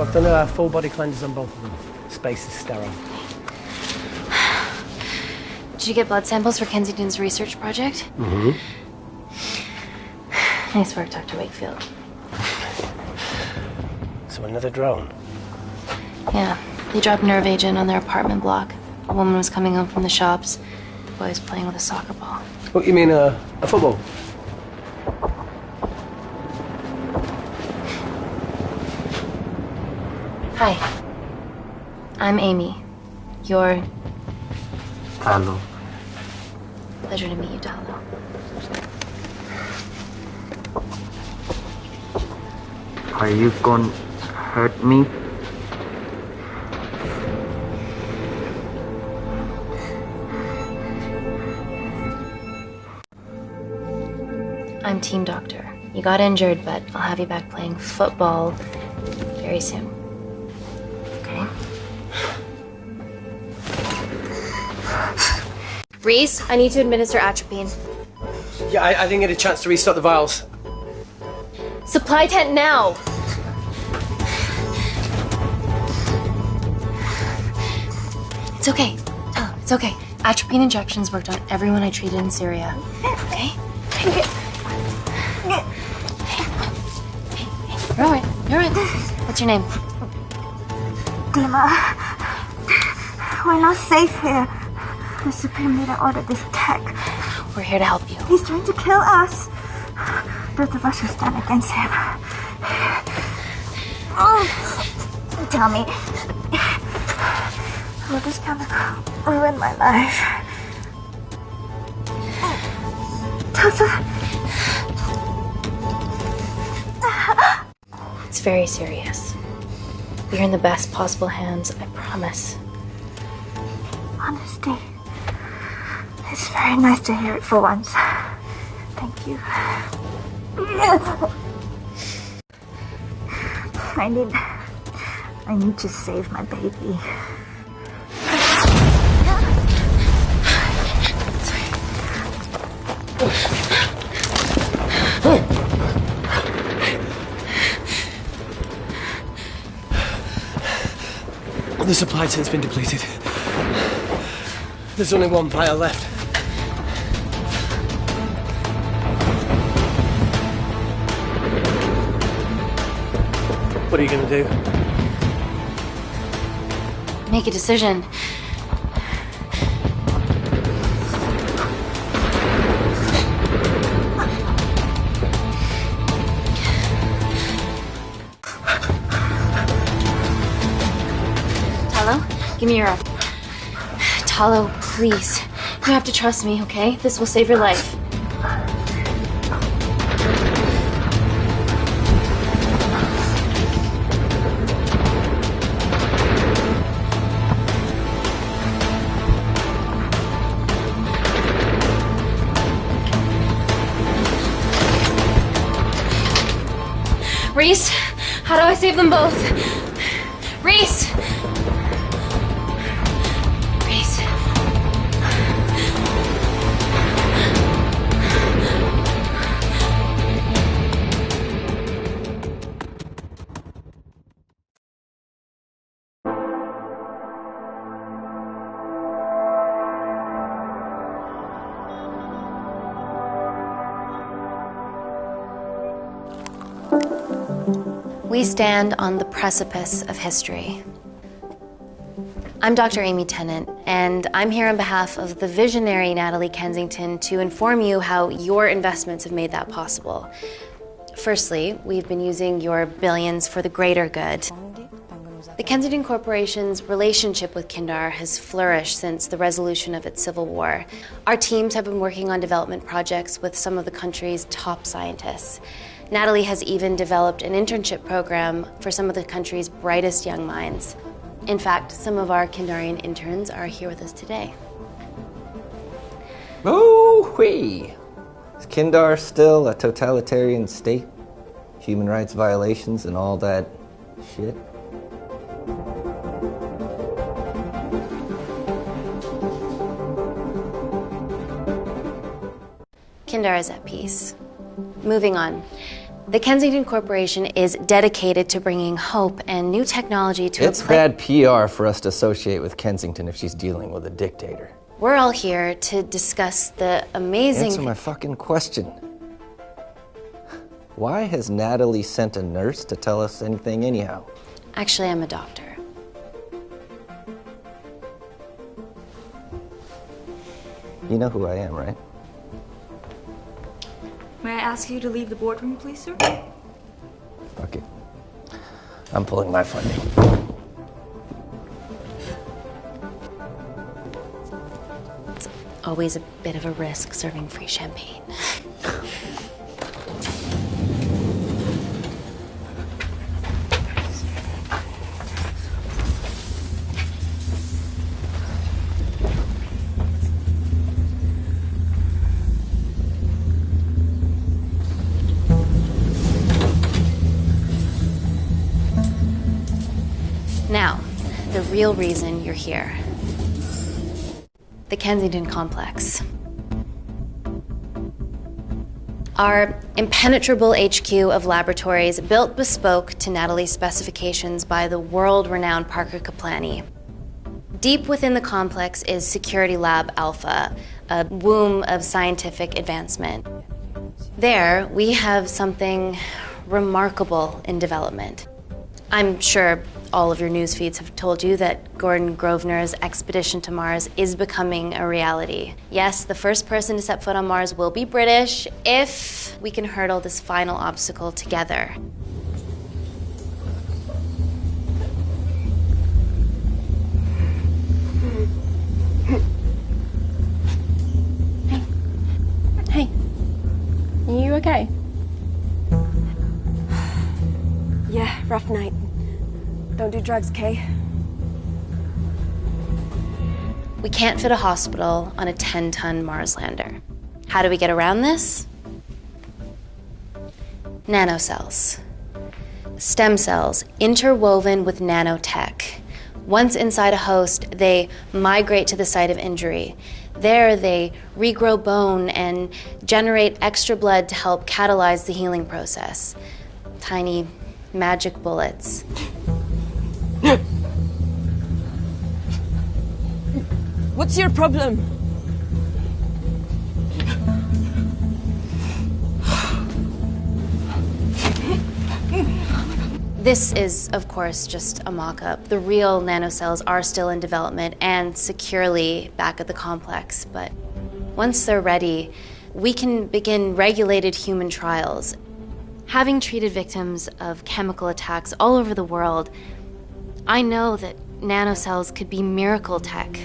I've done a full body cleanse on both of them. Space is sterile. Did you get blood samples for Kensington's research project? Mm-hmm. Nice work, Dr. Wakefield. So another drone? Yeah, they dropped nerve agent on their apartment block. A woman was coming home from the shops. The boy was playing with a soccer ball. What, you mean a football? Hi. I'm Amy. You're... Hello. Pleasure to meet you, Talo. Are you gonna hurt me? I'm team doctor. You got injured, but I'll have you back playing football very soon. Okay? Reese, I need to administer atropine. Yeah, I didn't get a chance to restock the vials. Supply tent now! It's okay. Oh, it's okay. Atropine injections worked on everyone I treated in Syria. Okay? Hey, you're alright. You're alright. What's your name? Dima, we're not safe here. The Supreme Leader ordered this attack. We're here to help you. He's trying to kill us. Both of us will stand against him. Oh, tell me, will this chemical ruin my life? It's very serious. You're in the best possible hands, I promise. Honesty. It's very nice to hear it for once. Thank you. I need to save my baby. The supply tent's been depleted. There's only one vial left. What are you going to do? Make a decision. Talo, give me your arm. Talo, please. You have to trust me, okay? This will save your life. Reese, how do I save them both? Reese! Reese. We stand on the precipice of history. I'm Dr. Amy Tennant, and I'm here on behalf of the visionary Natalie Kensington to inform you how your investments have made that possible. Firstly, we've been using your billions for the greater good. The Kensington Corporation's relationship with Kindar has flourished since the resolution of its civil war. Our teams have been working on development projects with some of the country's top scientists. Natalie has even developed an internship program for some of the country's brightest young minds. In fact, some of our Kindarian interns are here with us today. Oh-wee! Is Kindar still a totalitarian state? Human rights violations and all that shit? Kindar is at peace. Moving on. The Kensington Corporation is dedicated to bringing hope and new technology to It's bad PR for us to associate with Kensington if she's dealing with a dictator. We're all here to discuss the amazing... Answer my fucking question. Why has Natalie sent a nurse to tell us anything anyhow? Actually, I'm a doctor. You know who I am, right? May I ask you to leave the boardroom, please, sir? Fuck it. I'm pulling my funding. It's always a bit of a risk serving free champagne. Now, the real reason you're here. The Kensington Complex. Our impenetrable HQ of laboratories built bespoke to Natalie's specifications by the world-renowned Parker Kaplani. Deep within the complex is Security Lab Alpha, a womb of scientific advancement. There, we have something remarkable in development. I'm sure all of your news feeds have told you that Gordon Grosvenor's expedition to Mars is becoming a reality. Yes, the first person to set foot on Mars will be British if we can hurdle this final obstacle together. Hey. Are you okay? Yeah, rough night. Don't do drugs, Kay. We can't fit a hospital on a 10-ton Mars lander. How do we get around this? Nanocells. Stem cells interwoven with nanotech. Once inside a host, they migrate to the site of injury. There, they regrow bone and generate extra blood to help catalyze the healing process. Tiny magic bullets. What's your problem? This is, of course, just a mock-up. The real nanocells are still in development and securely back at the complex, but once they're ready, we can begin regulated human trials. Having treated victims of chemical attacks all over the world, I know that nanocells could be miracle tech.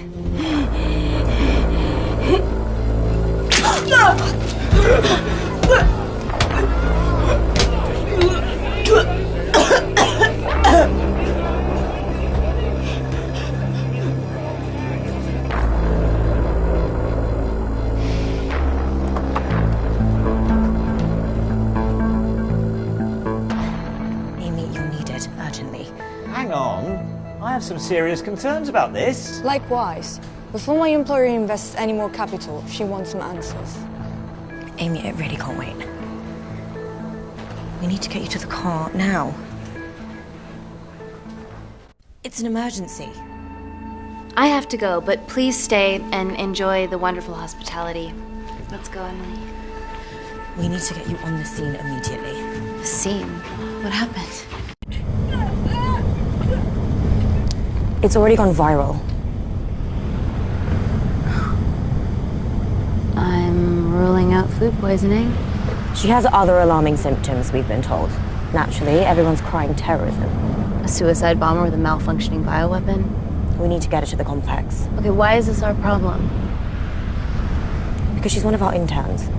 Hang on. I have some serious concerns about this. Likewise. Before my employer invests any more capital, she wants some answers. Amy, it really can't wait. We need to get you to the car now. It's an emergency. I have to go, but please stay and enjoy the wonderful hospitality. Let's go, Emily. We need to get you on the scene immediately. The scene? What happened? It's already gone viral. I'm ruling out food poisoning. She has other alarming symptoms, we've been told. Naturally, everyone's crying terrorism. A suicide bomber with a malfunctioning bioweapon? We need to get her to the complex. Okay, why is this our problem? Because she's one of our interns.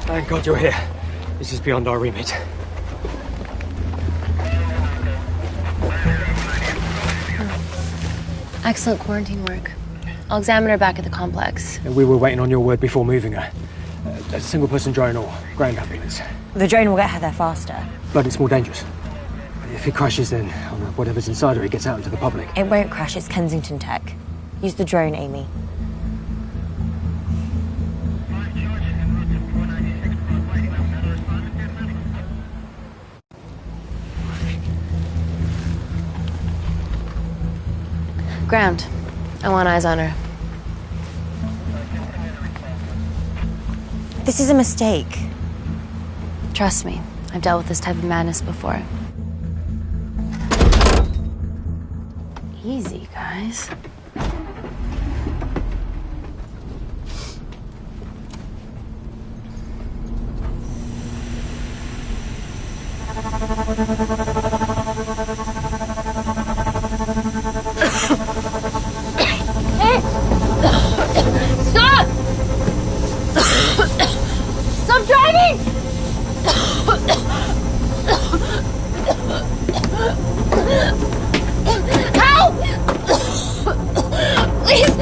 Thank God you're here. This is beyond our remit. Excellent quarantine work. I'll examine her back at the complex. We were waiting on your word before moving her. A single-person drone or ground ambulance. The drone will get her there faster. But it's more dangerous. If it crashes, then whatever's inside her, it gets out into the public. It won't crash, it's Kensington tech. Use the drone, Amy. ground. I want eyes on her. This is a mistake. Trust me, I've dealt with this type of madness before. Easy, guys. Hey! Stop! Stop driving! Help! Please!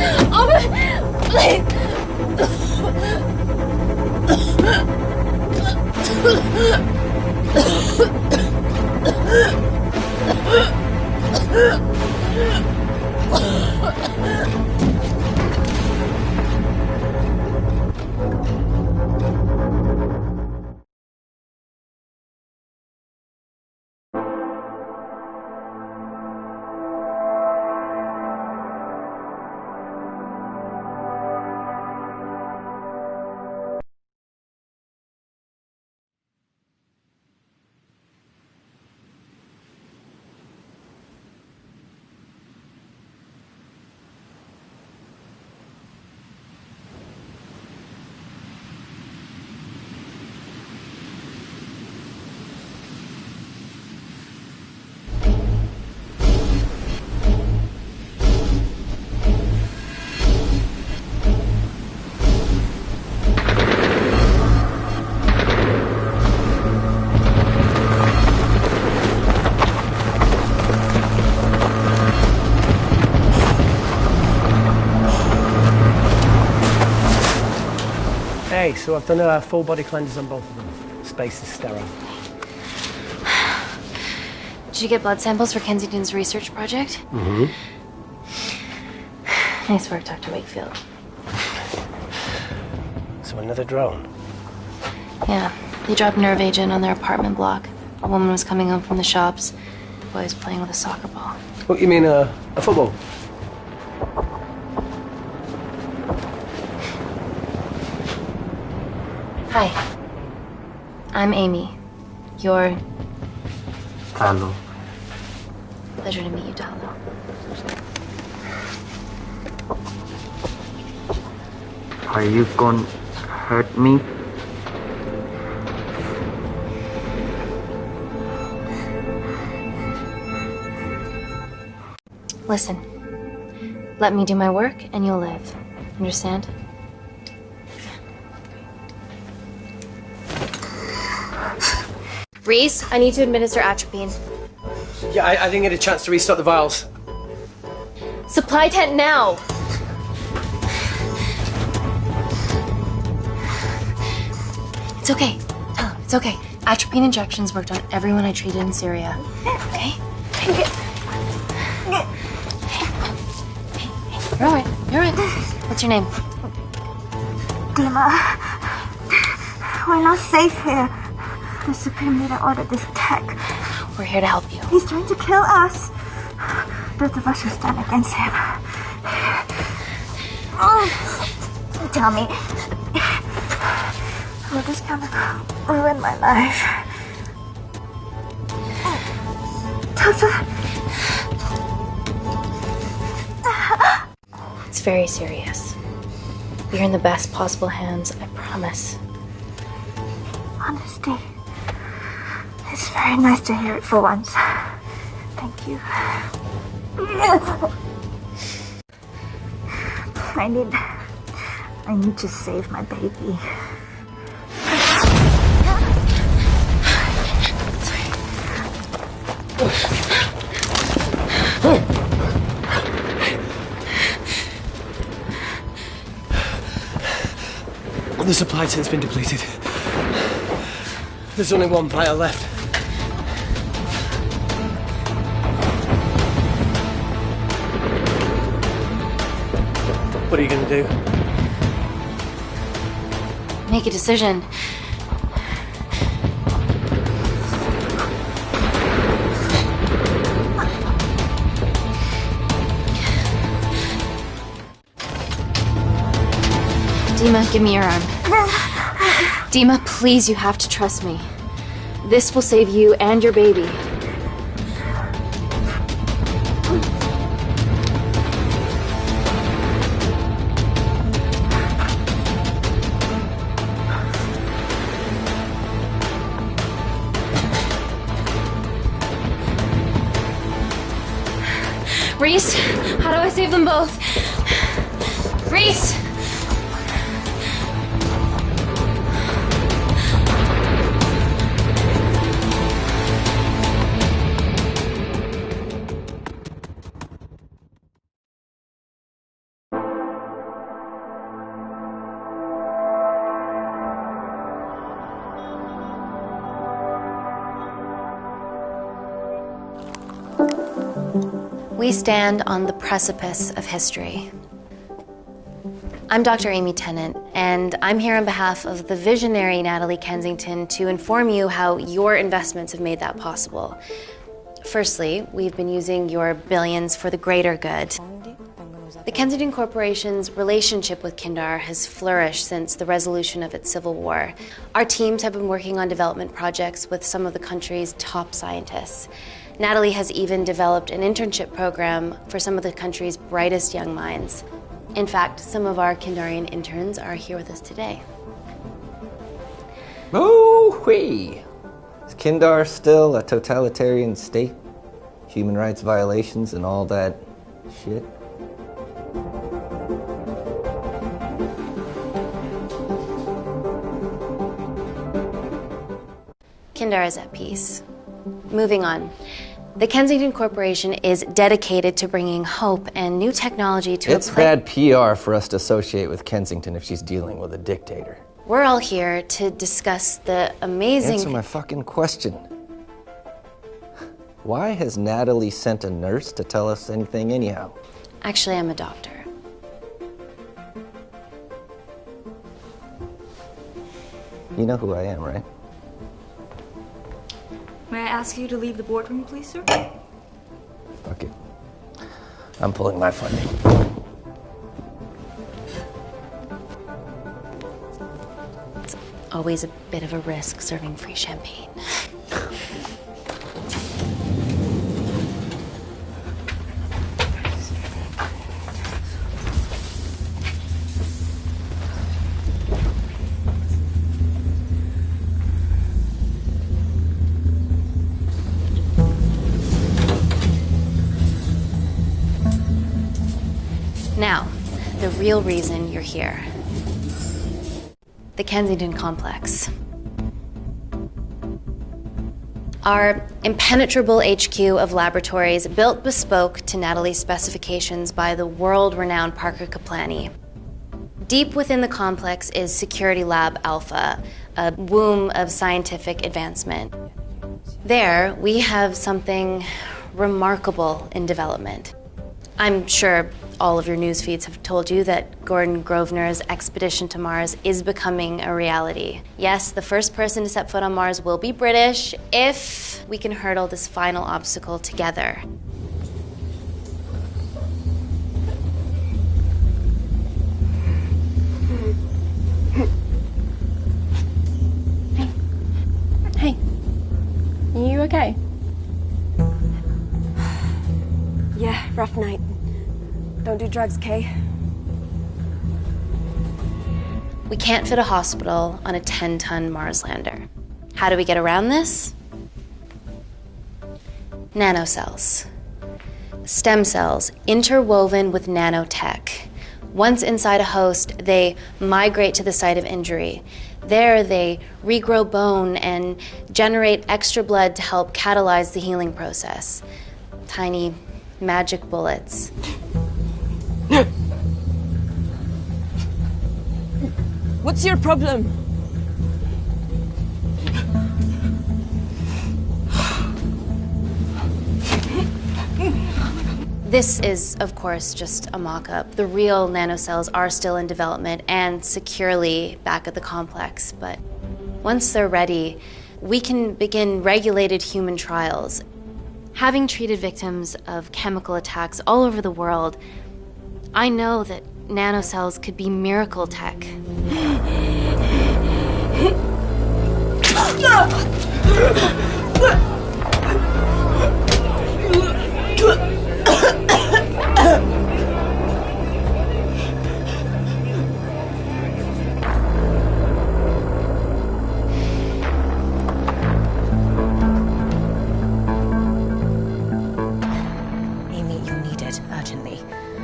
Hey, so I've done a full body cleanse on both of them. Space is sterile. Did you get blood samples for Kensington's research project? Mm-hmm. Nice work, Dr. Wakefield. So another drone? Yeah, they dropped nerve agent on their apartment block. A woman was coming home from the shops. The boy was playing with a soccer ball. What, you mean a football? Hi. I'm Amy. You're... Hello. Pleasure to meet you, Talo. Are you gonna hurt me? Listen. Let me do my work and you'll live. Understand? Reese, I need to administer atropine. Yeah, I didn't get a chance to restock the vials. Supply tent now! It's okay. Tell him, it's okay. Atropine injections worked on everyone I treated in Syria. Okay? You're alright. You're alright. What's your name? Dima, we're not safe here. The Supreme Leader ordered this attack. We're here to help you. He's trying to kill us. Both of us should stand against him. Tell me, will this chemical ruin my life? Doctor? It's very serious. You're in the best possible hands, I promise. Honesty. It's very nice to hear it for once. Thank you. I need to save my baby. The supply tent's been depleted. There's only one vial left. What are you going to do? Make a decision. Dima, give me your arm. Dima, please, you have to trust me. This will save you and your baby. Reese, how do I save them both? Reese! We stand on the precipice of history. I'm Dr. Amy Tennant, and I'm here on behalf of the visionary Natalie Kensington to inform you how your investments have made that possible. Firstly, we've been using your billions for the greater good. The Kensington Corporation's relationship with Kindar has flourished since the resolution of its civil war. Our teams have been working on development projects with some of the country's top scientists. Natalie has even developed an internship program for some of the country's brightest young minds. In fact, some of our Kindarian interns are here with us today. Ooh-wee! Is Kindar still a totalitarian state? Human rights violations and all that shit? Kindar is at peace. Moving on. The Kensington Corporation is dedicated to bringing hope and new technology to It's bad PR for us to associate with Kensington if she's dealing with a dictator. We're all here to discuss the amazing... Answer my fucking question. Why has Natalie sent a nurse to tell us anything anyhow? Actually, I'm a doctor. You know who I am, right? May I ask you to leave the boardroom, please, sir? Okay. I'm pulling my funding. It's always a bit of a risk serving free champagne. Now, the real reason you're here. The Kensington Complex. Our impenetrable HQ of laboratories built bespoke to Natalie's specifications by the world-renowned Parker Kaplani. Deep within the complex is Security Lab Alpha, a womb of scientific advancement. There, we have something remarkable in development. I'm sure all of your news feeds have told you that Gordon Grosvenor's expedition to Mars is becoming a reality. Yes, the first person to set foot on Mars will be British if we can hurdle this final obstacle together. Hey. Are you okay? Yeah, rough night. Don't do drugs, Kay. We can't fit a hospital on a 10-ton Mars lander. How do we get around this? Nanocells. Stem cells interwoven with nanotech. Once inside a host, they migrate to the site of injury. There, they regrow bone and generate extra blood to help catalyze the healing process. Tiny magic bullets. What's your problem? This is, of course, just a mock-up. The real nanocells are still in development and securely back at the complex, but once they're ready, we can begin regulated human trials. Having treated victims of chemical attacks all over the world, I know that nanocells could be miracle tech.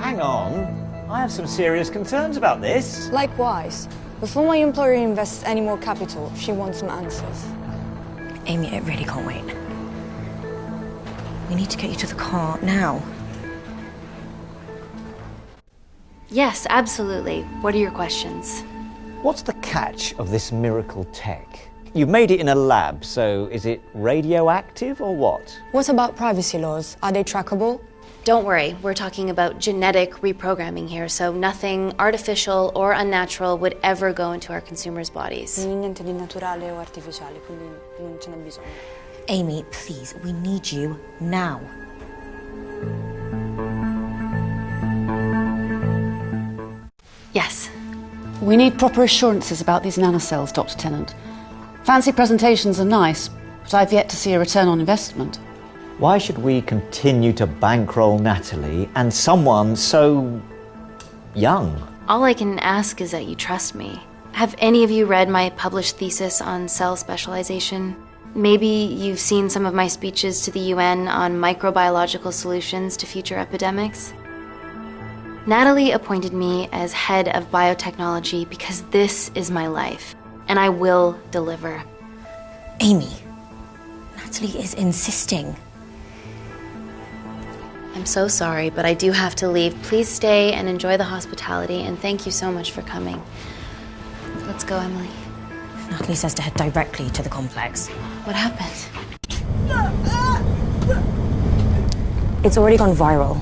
Hang on. I have some serious concerns about this. Likewise. Before my employer invests any more capital, she wants some answers. Amy, it really can't wait. We need to get you to the car now. Yes, absolutely. What are your questions? What's the catch of this miracle tech? You've made it in a lab, so is it radioactive or what? What about privacy laws? Are they trackable? Don't worry, we're talking about genetic reprogramming here, so nothing artificial or unnatural would ever go into our consumers' bodies. Niente di naturale o artificiale, quindi non ce n'è bisogno. Amy, please, we need you now. Yes. We need proper assurances about these nanocells, Dr. Tennant. Fancy presentations are nice, but I've yet to see a return on investment. Why should we continue to bankroll Natalie and someone so young? All I can ask is that you trust me. Have any of you read my published thesis on cell specialization? Maybe you've seen some of my speeches to the UN on microbiological solutions to future epidemics? Natalie appointed me as head of biotechnology because this is my life, and I will deliver. Amy, Natalie is insisting. I'm so sorry, but I do have to leave. Please stay and enjoy the hospitality, and thank you so much for coming. Let's go, Emily. Natalie says to head directly to the complex. What happened? It's already gone viral.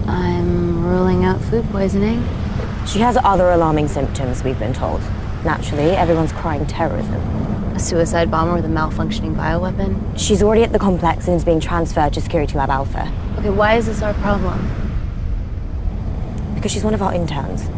I'm ruling out food poisoning. She has other alarming symptoms, we've been told. Naturally, everyone's crying terrorism. A suicide bomber with a malfunctioning bioweapon? She's already at the complex and is being transferred to Security Lab Alpha. Okay, why is this our problem? Because she's one of our interns.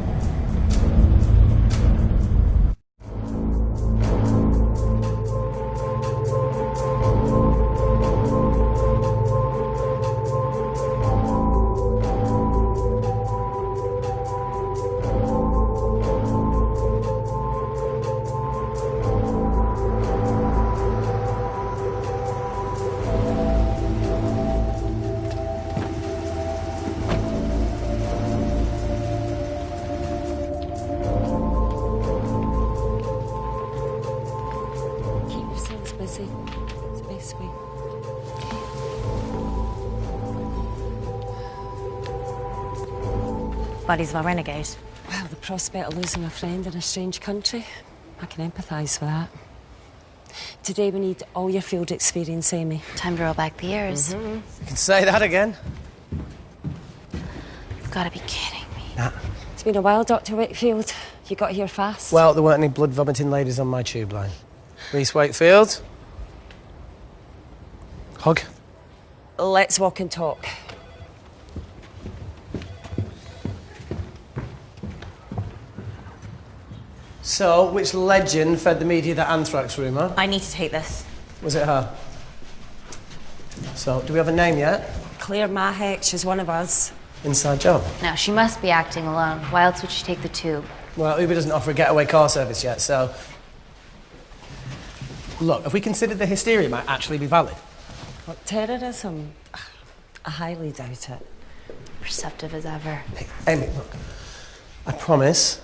Buddies of our renegade. Well, the prospect of losing a friend in a strange country, I can empathise with that. Today we need all your field experience, Amy. Time to roll back the years. You can say that again. You've got to be kidding me. Nah. It's been a while, Dr. Wakefield. You got here fast. Well, there weren't any blood-vomiting ladies on my tube line. Reese Wakefield. Hug. Let's walk and talk. So, which legend fed the media that anthrax rumour? I need to take this. Was it her? So, do we have a name yet? Claire Mahek, she's one of us. Inside job? No, she must be acting alone. Why else would she take the tube? Well, Uber doesn't offer a getaway car service yet, so... Look, if we consider the hysteria might actually be valid. What, terrorism? I highly doubt it. Perceptive as ever. Hey, Amy, look. I promise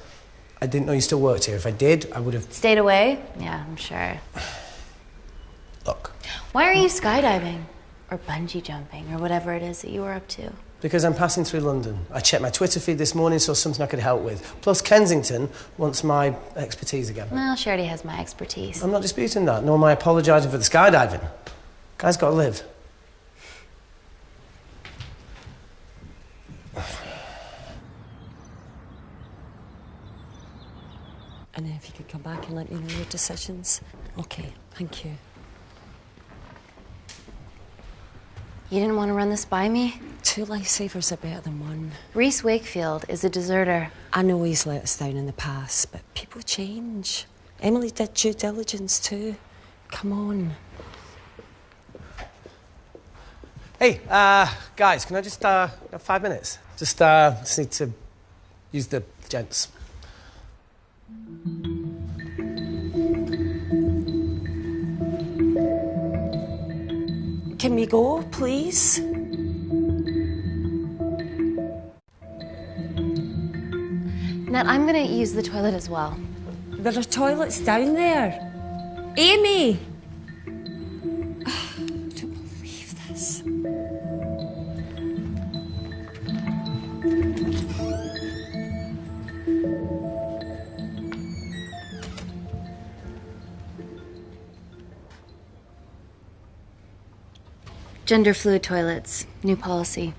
I didn't know you still worked here. If I did, I would have... Stayed away? Yeah, I'm sure. Look. Why are you skydiving? Or bungee jumping, or whatever it is that you were up to? Because I'm passing through London. I checked my Twitter feed this morning, saw something I could help with. Plus, Kensington wants my expertise again. Well, she already has my expertise. I'm not disputing that, nor am I apologising for the skydiving. Guy's got to live. And if you could come back and let me know your decisions. Okay, thank you. You didn't want to run this by me? 2 lifesavers are better than 1. Reese Wakefield is a deserter. I know he's let us down in the past, but people change. Emily did due diligence too. Come on. Hey, guys, can I just have 5 minutes? Just need to use the gents. Can we go, please? Nat, I'm gonna use the toilet as well. There are toilets down there. Amy! I don't believe this. Gender fluid toilets, new policy.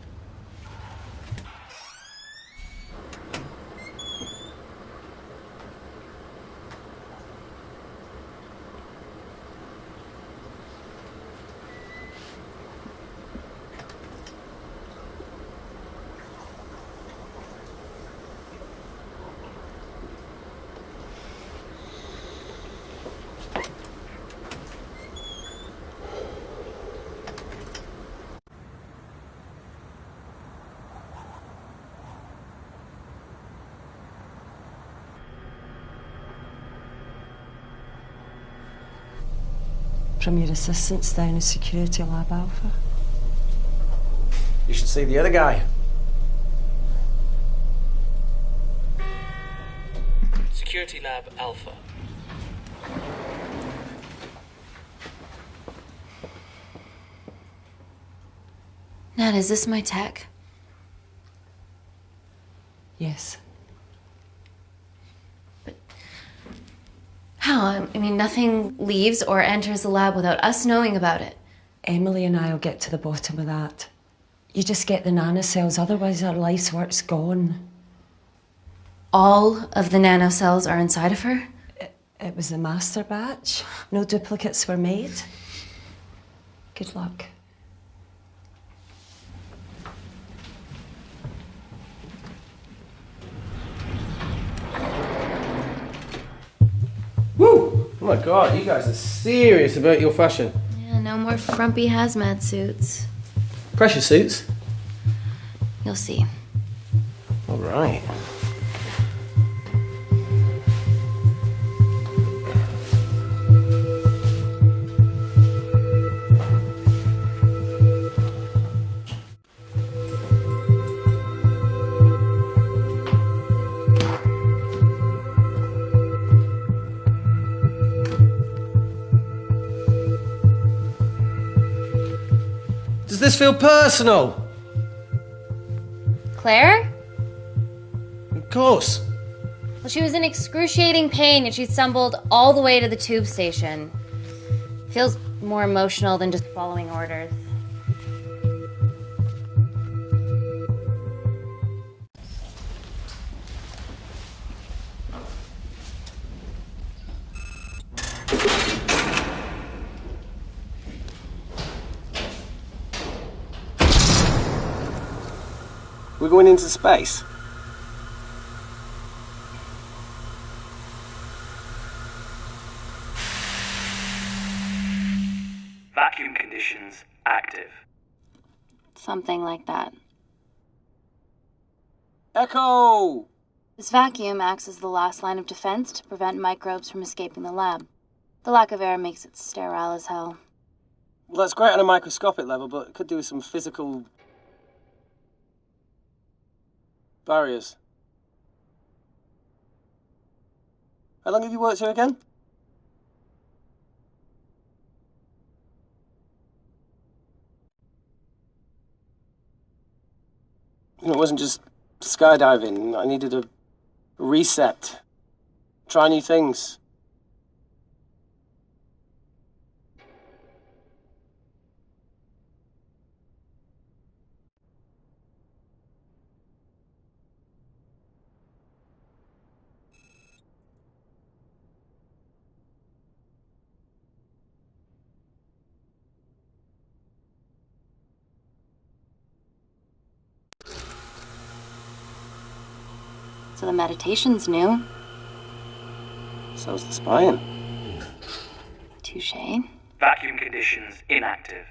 From your assistants down in Security Lab Alpha. You should see the other guy. Security Lab Alpha. Nat, is this my tech? Yes. How? I mean, nothing leaves or enters the lab without us knowing about it. Emily and I will get to the bottom of that. You just get the nanocells, otherwise our life's work's gone. All of the nanocells are inside of her? It was the master batch. No duplicates were made. Good luck. Woo! Oh my god, you guys are serious about your fashion. Yeah, no more frumpy hazmat suits. Pressure suits? You'll see. All right. Does this feel personal? Claire? Of course. Well, she was in excruciating pain and she stumbled all the way to the tube station. Feels more emotional than just following orders. We're going into space. Vacuum conditions active. Something like that. Echo! This vacuum acts as the last line of defense to prevent microbes from escaping the lab. The lack of air makes it sterile as hell. Well, that's great on a microscopic level, but it could do with some physical barriers. How long have you worked here again? You know, it wasn't just skydiving. I needed a reset. Try new things. So the meditation's new. So's the spying. Touché. Vacuum conditions inactive.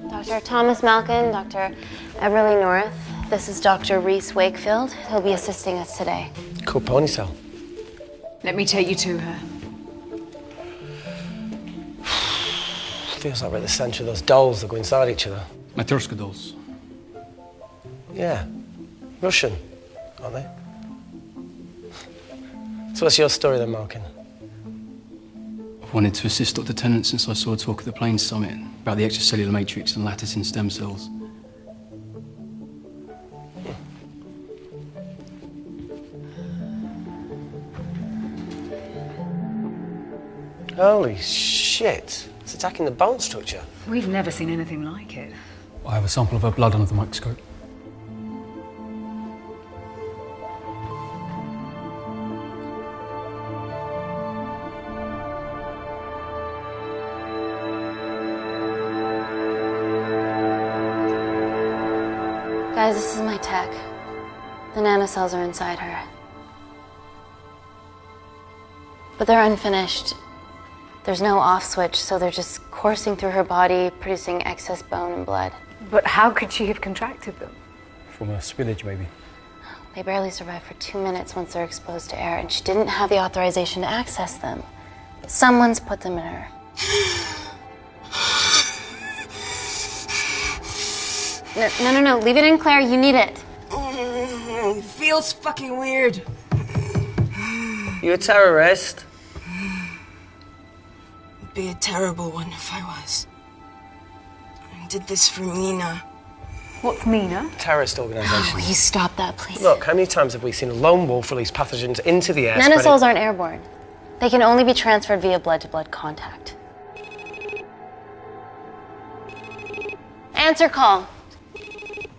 Dr. Thomas Malkin, Dr. Everly North. This is Dr. Reese Wakefield. He'll be assisting us today. Cool ponytail. Let me take you to her. Feels like we're at the centre of those dolls that go inside each other. Matryoshka dolls. Yeah. Russian, aren't they? So what's your story then, Malkin? I've wanted to assist Dr. Tennant since I saw a talk at the Plains Summit about the extracellular matrix and lattice in stem cells. Holy shit. It's attacking the bone structure. We've never seen anything like it. I have a sample of her blood under the microscope. Guys, this is my tech. The nanocells are inside her. But they're unfinished. There's no off switch, so they're just coursing through her body, producing excess bone and blood. But how could she have contracted them? From a spillage, maybe. They barely survive for 2 minutes once they're exposed to air, and she didn't have the authorization to access them. Someone's put them in her. No. Leave it in, Claire. You need it. It feels fucking weird. You a terrorist? It'd be a terrible one if I was. I did this for Mina. What's Mina? Terrorist organisation. Will you stop that, please? Look, how many times have we seen a lone wolf release pathogens into the air? Nanocells aren't airborne. They can only be transferred via blood-to-blood contact. Answer call.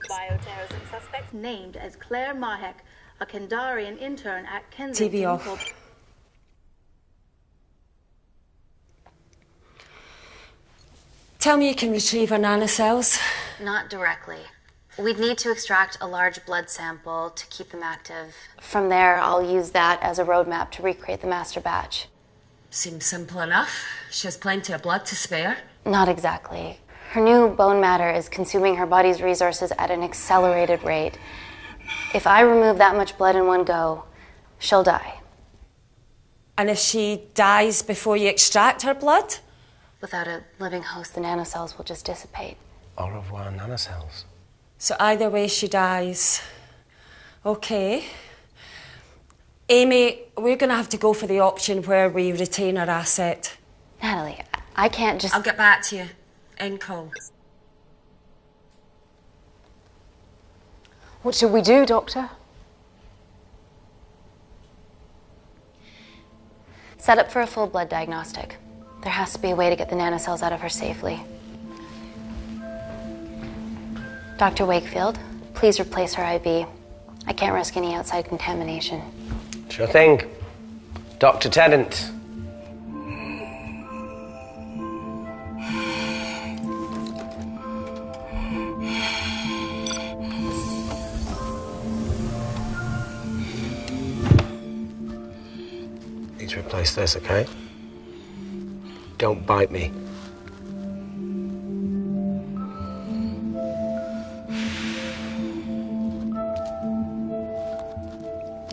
Bioterrorism suspect named as Claire Mahek, a Kandarian intern at Kensington. TV off. Tell me you can retrieve her nanocells. Not directly. We'd need to extract a large blood sample to keep them active. From there, I'll use that as a roadmap to recreate the master batch. Seems simple enough. She has plenty of blood to spare. Not exactly. Her new bone matter is consuming her body's resources at an accelerated rate. If I remove that much blood in one go, she'll die. And if she dies before you extract her blood? Without a living host, the nanocells will just dissipate. Au revoir, nanocells. So either way she dies. Okay. Amy, we're going to have to go for the option where we retain our asset. Natalie, I can't just... I'll get back to you. End call. What should we do, Doctor? Set up for a full blood diagnostic. There has to be a way to get the nanocells out of her safely. Dr. Wakefield, please replace her IV. I can't risk any outside contamination. Sure thing. Dr. Tennant. Need to replace this, okay? Don't bite me.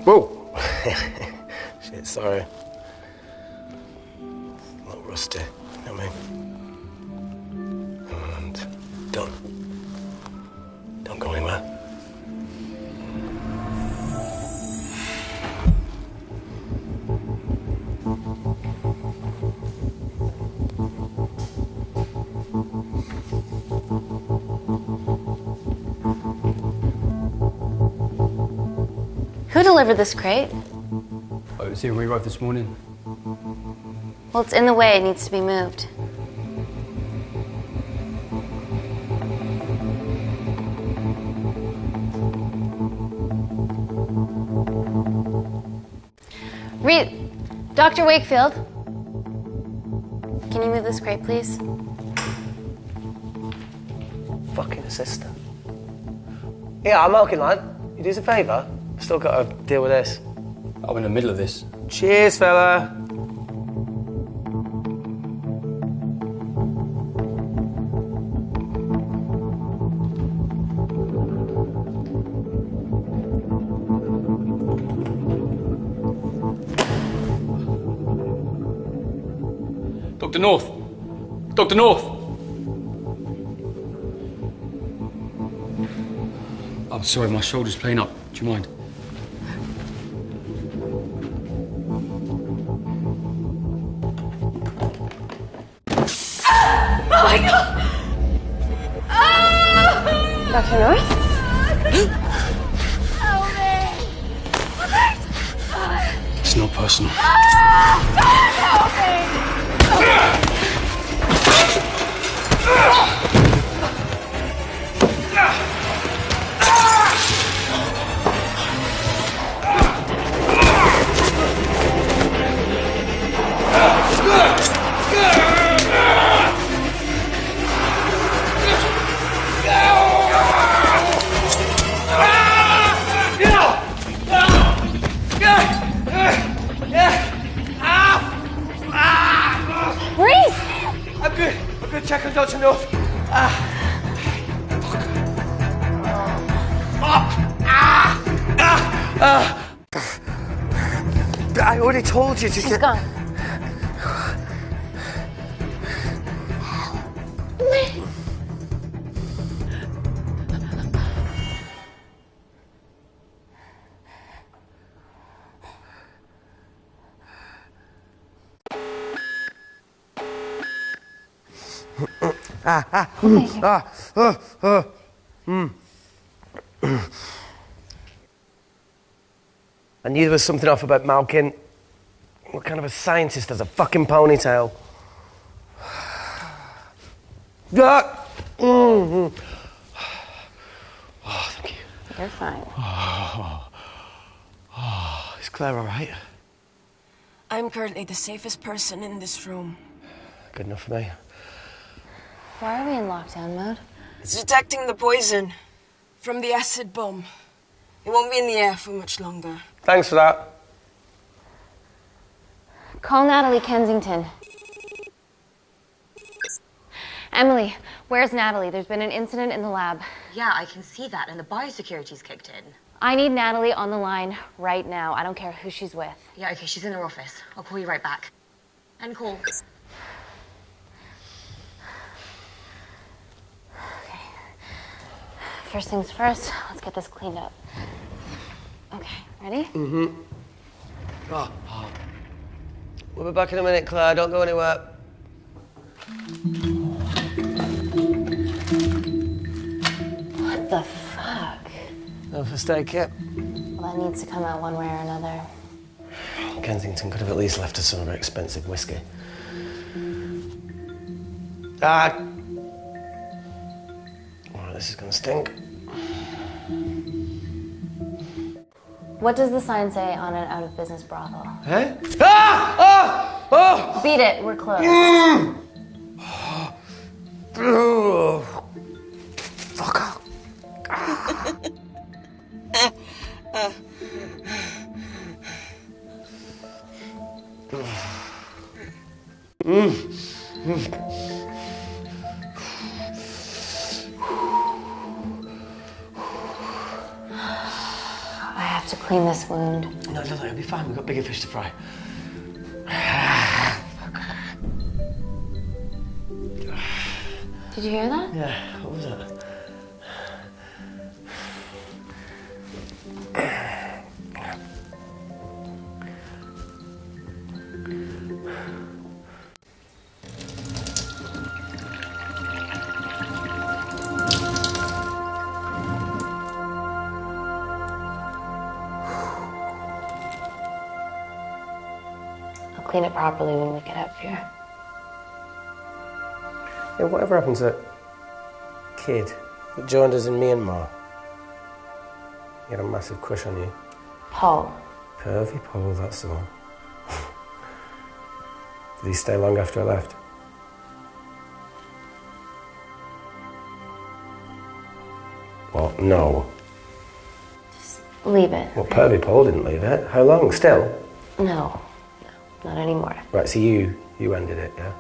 Whoa! Shit, sorry. A little rusty, you know what I mean? And don't go anywhere. Who delivered this crate? Oh, it was here when we arrived this morning. Well, it's in the way. It needs to be moved. Dr. Wakefield. Can you move this crate, please? Fucking assistant. Yeah, I'm milking, lad. You do us a favour? I've still got to deal with this. I'm in the middle of this. Cheers, fella. Dr. North! Dr. North! I'm sorry, my shoulder's playing up. Do you mind? Oh my god! Oh! Dr. North? It's not personal. Help me! I'm good. Check on Dr. North. I already told you to She's gone. I knew there was something off about Malkin. What kind of a scientist has a fucking ponytail? Oh, thank you. You're fine. Is Claire all right? I'm currently the safest person in this room. Good enough for me. Why are we in lockdown mode? It's detecting the poison from the acid bomb. It won't be in the air for much longer. Thanks for that. Call Natalie Kensington. Emily, where's Natalie? There's been an incident in the lab. Yeah, I can see that, and the biosecurity's kicked in. I need Natalie on the line right now. I don't care who she's with. Yeah, okay, she's in her office. I'll call you right back. End call. Okay. First things first, let's get this cleaned up. Okay, ready? Mm-hmm. We'll be back in a minute, Claire. Don't go anywhere. What the fuck? No first aid kit. Well, that needs to come out one way or another. Kensington could have at least left us some of her expensive whiskey. Alright, this is gonna stink. What does the sign say on an out-of-business brothel? Eh? Ah! Oh! Beat it, we're closed. Fuck off. I have to clean this wound. No, it'll be fine. We've got bigger fish to fry. Did you hear that? Yeah, what was that? I'll clean it properly when we get up here. Yeah, whatever happened to that kid that joined us in Myanmar? He had a massive crush on you. Paul. Pervy Paul, that's all. Did he stay long after I left? What? No. Leave it. Well, Pervy Paul didn't leave it. How long? Still? No, not anymore. Right, so you ended it, yeah?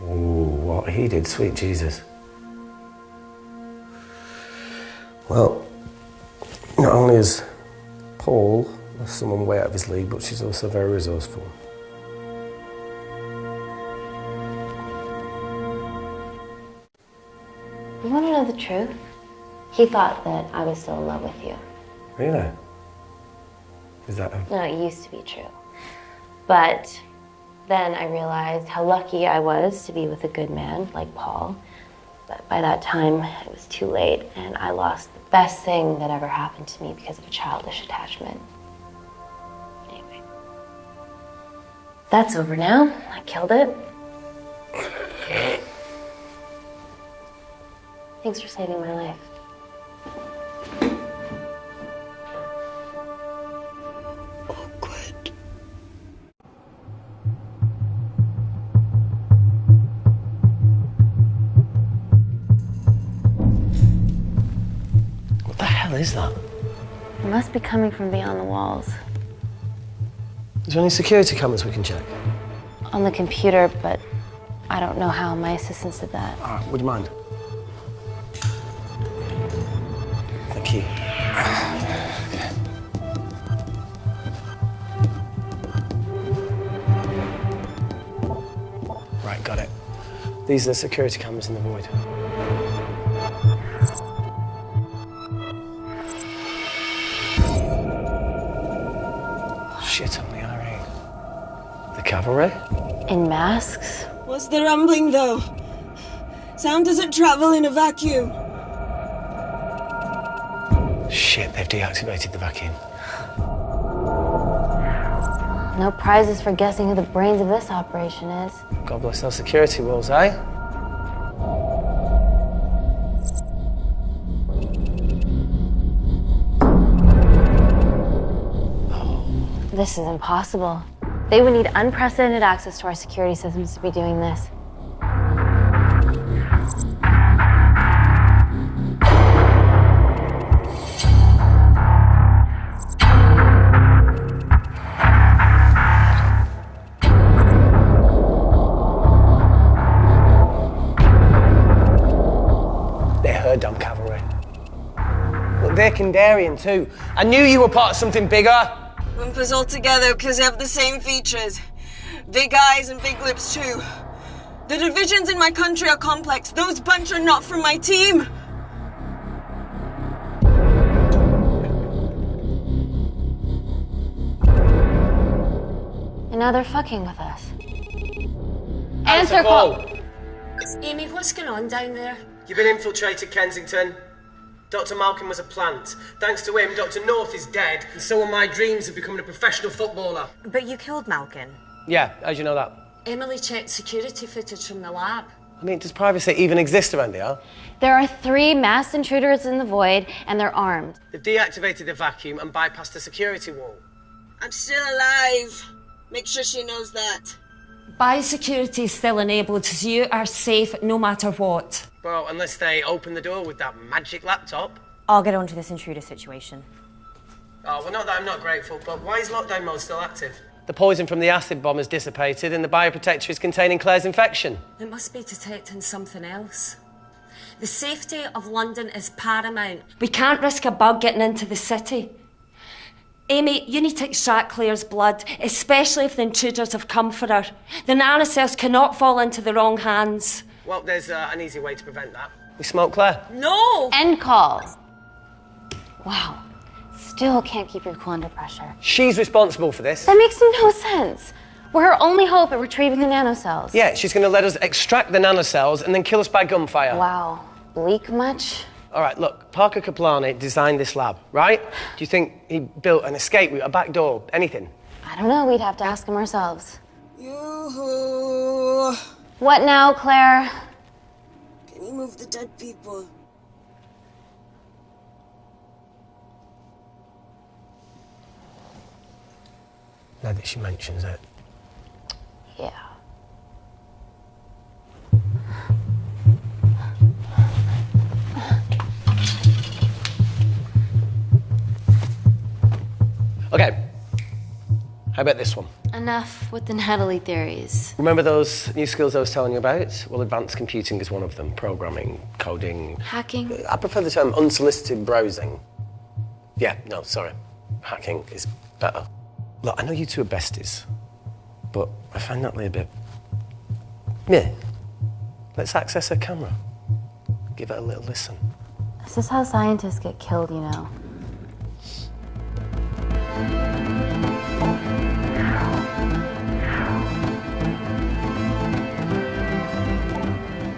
Ooh, what he did, sweet Jesus. Well, not only is Paul someone way out of his league, but she's also very resourceful. You want to know the truth? He thought that I was still in love with you. Really? Is that No, it used to be true. But then I realized how lucky I was to be with a good man like Paul. But by that time, it was too late, and I lost the best thing that ever happened to me because of a childish attachment. Anyway. That's over now. I killed it. Thanks for saving my life. What the hell is that? It must be coming from beyond the walls. Is there any security cameras we can check? On the computer, but I don't know how. My assistants did that. All right, would you mind? Thank you. Right, got it. These are the security cameras in the void. Shit on the RE. The cavalry? In masks? What's the rumbling, though? Sound doesn't travel in a vacuum. Shit, they've deactivated the vacuum. No prizes for guessing who the brains of this operation is. God bless those security walls, eh? This is impossible. They would need unprecedented access to our security systems to be doing this. They're her damn cavalry. Look, they're Kandarian too. I knew you were part of something bigger. Lump us all together because they have the same features. Big eyes and big lips too. The divisions in my country are complex. Those bunch are not from my team. And now they're fucking with us. Answer call. Amy, what's going on down there? You've been infiltrated, Kensington. Dr. Malkin was a plant. Thanks to him, Dr. North is dead, and so are my dreams of becoming a professional footballer. But you killed Malkin. Yeah, how'd you know that? Emily checked security footage from the lab. I mean, does privacy even exist around here? There are 3 masked intruders in the void, and they're armed. They've deactivated the vacuum and bypassed the security wall. I'm still alive. Make sure she knows that. Biosecurity is still enabled, so you are safe no matter what. Well, unless they open the door with that magic laptop. I'll get onto this intruder situation. Oh, well, not that I'm not grateful, but why is lockdown mode still active? The poison from the acid bomb has dissipated and the bioprotector is containing Claire's infection. It must be detecting something else. The safety of London is paramount. We can't risk a bug getting into the city. Amy, you need to extract Claire's blood, especially if the intruders have come for her. The nanocells cannot fall into the wrong hands. Well, there's an easy way to prevent that. We smoke Claire. No! End call. Wow. Still can't keep your cool under pressure. She's responsible for this. That makes no sense. We're her only hope at retrieving the nanocells. Yeah, she's going to let us extract the nanocells and then kill us by gunfire. Wow. Bleak much? All right, look, Parker Kaplani designed this lab, right? Do you think he built an escape route, a back door, anything? I don't know. We'd have to ask him ourselves. Yoo-hoo. What now, Claire? Can you move the dead people? Now that she mentions it. Yeah. Okay. How about this one? Enough with the Natalie theories. Remember those new skills I was telling you about? Well, advanced computing is one of them. Programming, coding. Hacking? I prefer the term unsolicited browsing. Yeah, no, sorry. Hacking is better. Look, I know you two are besties, but I find Natalie a bit... meh. Let's access her camera. Give it a little listen. This is how scientists get killed, you know.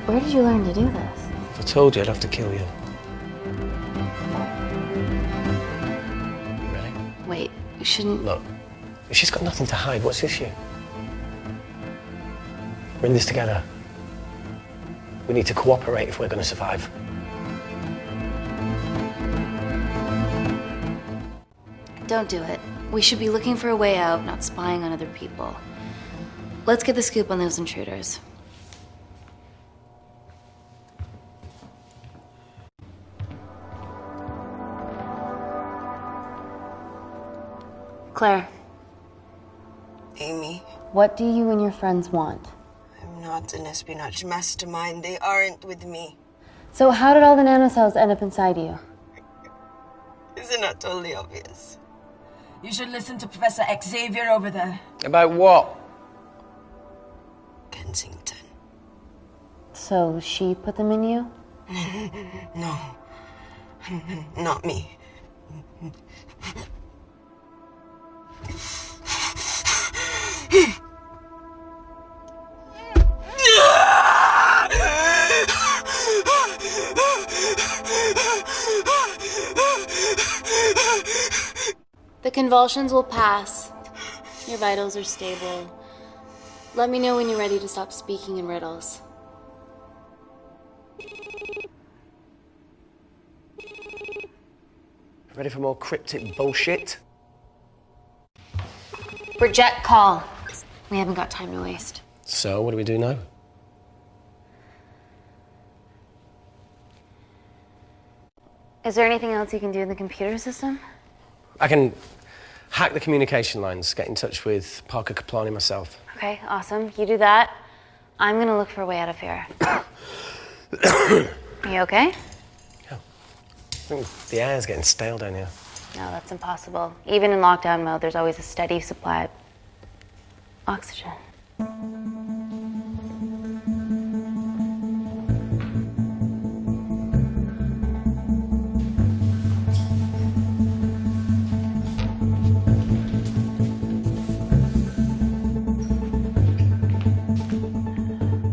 Where did you learn to do this? If I told you, I'd have to kill you. You ready? Wait, you shouldn't... Look, if she's got nothing to hide, what's the issue? We're in this together. We need to cooperate if we're going to survive. Don't do it. We should be looking for a way out, not spying on other people. Let's get the scoop on those intruders. Claire. Amy. What do you and your friends want? I'm not an espionage mastermind. They aren't with me. So how did all the nanocells end up inside you? Isn't that totally obvious? You should listen to Professor Xavier over there. About what? Kensington. So she put them in you? No. Not me. The convulsions will pass. Your vitals are stable. Let me know when you're ready to stop speaking in riddles. Ready for more cryptic bullshit? Reject call. We haven't got time to waste. So, what do we do now? Is there anything else you can do in the computer system? I can hack the communication lines, get in touch with Parker Kaplani myself. Okay, awesome. You do that. I'm gonna look for a way out of here. Are you okay? Yeah. I think the air's getting stale down here. No, that's impossible. Even in lockdown mode, there's always a steady supply of oxygen.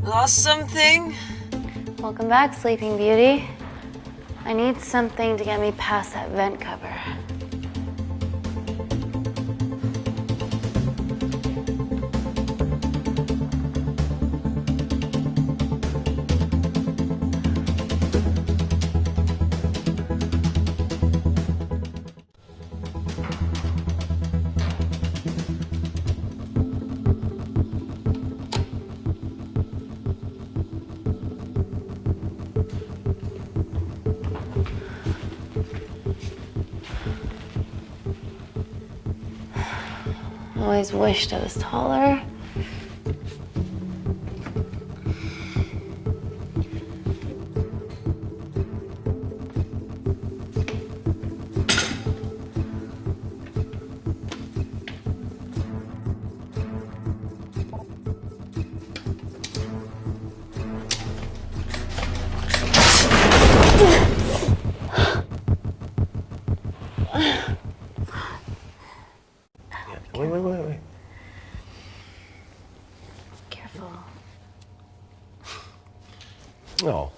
Lost something? Welcome back, Sleeping Beauty. I need something to get me past that vent cover. Always wished I was taller. Wait. Careful. Oh,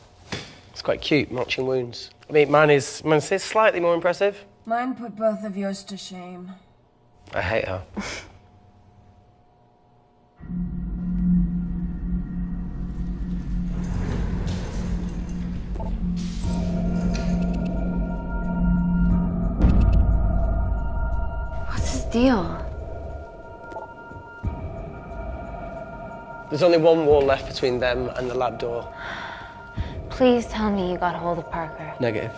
it's quite cute, matching wounds. I mean, mine's slightly more impressive. Mine put both of yours to shame. I hate her. What's his deal? There's only one wall left between them and the lab door. Please tell me you got hold of Parker. Negative.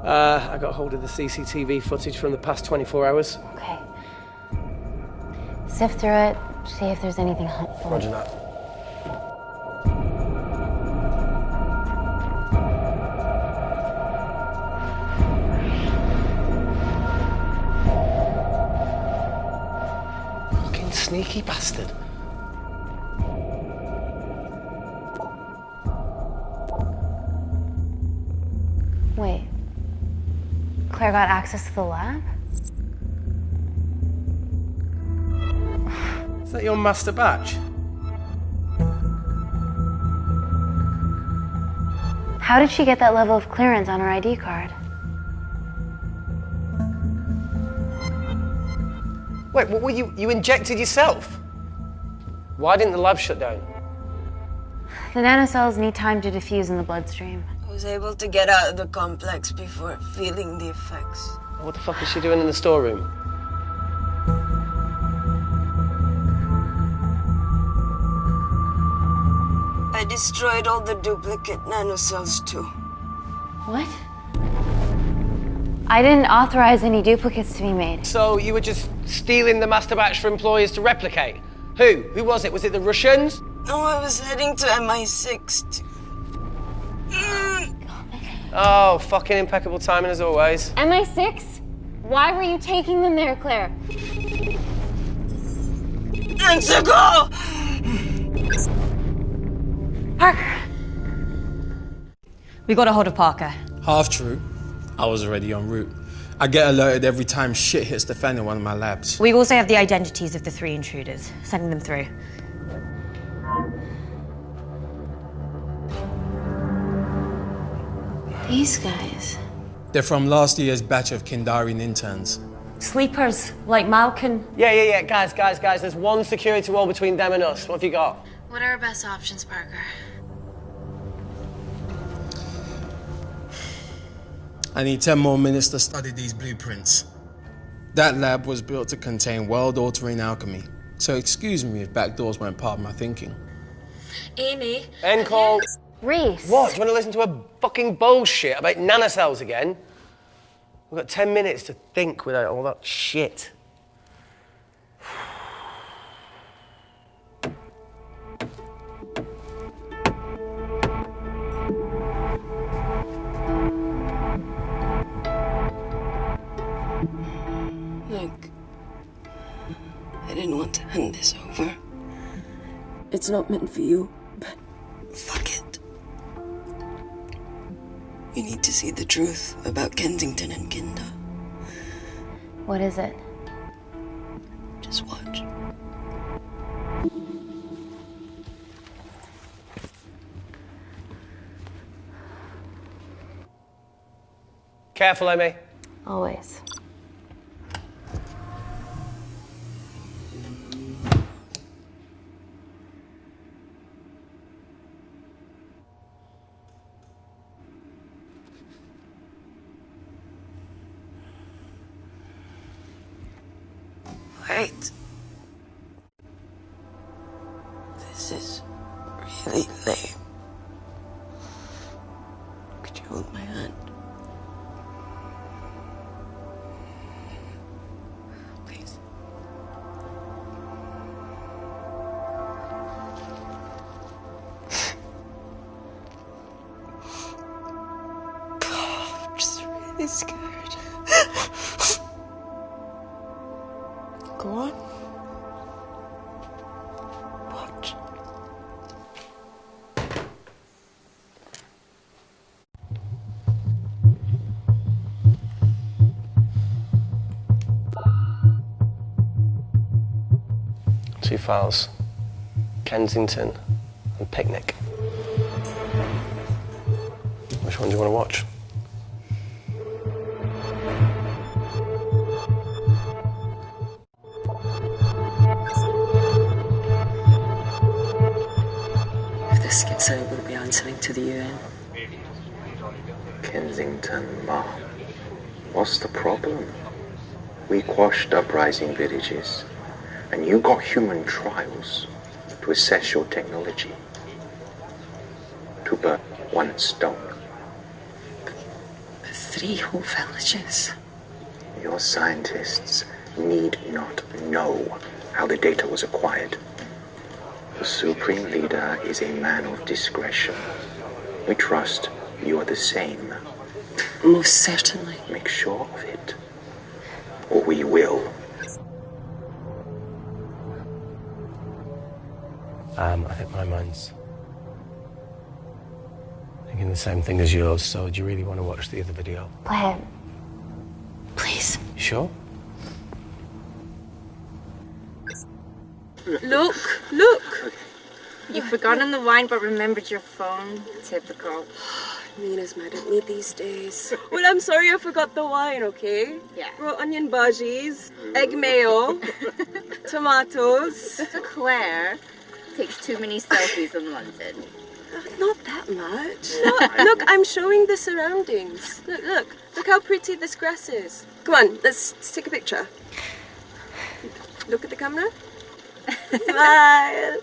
I got hold of the CCTV footage from the past 24 hours. Okay. Sift through it, see if there's anything helpful. Roger that. Fucking sneaky bastard. Wait. Claire got access to the lab? Is that your master batch? How did she get that level of clearance on her ID card? Wait, what were you injected yourself? Why didn't the lab shut down? The nanocells need time to diffuse in the bloodstream. I was able to get out of the complex before feeling the effects. What the fuck is she doing in the storeroom? I destroyed all the duplicate nanocells too. What? I didn't authorize any duplicates to be made. So you were just stealing the master batch for employers to replicate? Who? Who was it? Was it the Russians? No, I was heading to MI6 Oh, fucking impeccable timing as always. MI6? Why were you taking them there, Claire? Let's go! Parker! We got a hold of Parker. Half true. I was already en route. I get alerted every time shit hits the fan in one of my labs. We also have the identities of the 3 intruders. Sending them through. These guys. They're from last year's batch of Kindarian interns. Sleepers, like Malkin. Yeah. Guys. There's one security wall between them and us. What have you got? What are our best options, Parker? I need 10 more minutes to study these blueprints. That lab was built to contain world-altering alchemy. So excuse me if backdoors weren't part of my thinking. Amy. End call. Reese. What? Do you want to listen to a fucking bullshit about nanocells again? We've got 10 minutes to think without all that shit. Look, I didn't want to hand this over. It's not meant for you, but fuck it. You need to see the truth about Kensington and Kinder. What is it? Just watch. Careful, Amy. Always. Wait. This is really lame. Could you hold my hand? Please. I'm just really scared. Go on. Watch. Two files. Kensington and Picnic. Which one do you want to watch? This gets out, we'll be answering to the UN. Kensington, Ma. What's the problem? We quashed uprising villages, and you got human trials. to assess your technology, to burn one stone. 3 whole villages. Your scientists need not know how the data was acquired. The Supreme Leader is a man of discretion. We trust you are the same. Most certainly. Make sure of it, or we will. I think my mind's thinking the same thing as yours, so do you really want to watch the other video? Play it. Please. You sure? Look, look! You've forgotten the wine but remembered your phone. Typical. Mina's mad at me these days. Well, I'm sorry I forgot the wine, okay? Yeah. Raw onion bhajis, egg mayo, tomatoes. Claire takes too many selfies in London. Not that much. Look, I'm showing the surroundings. Look how pretty this grass is. Come on, let's take a picture. Look at the camera. Smile.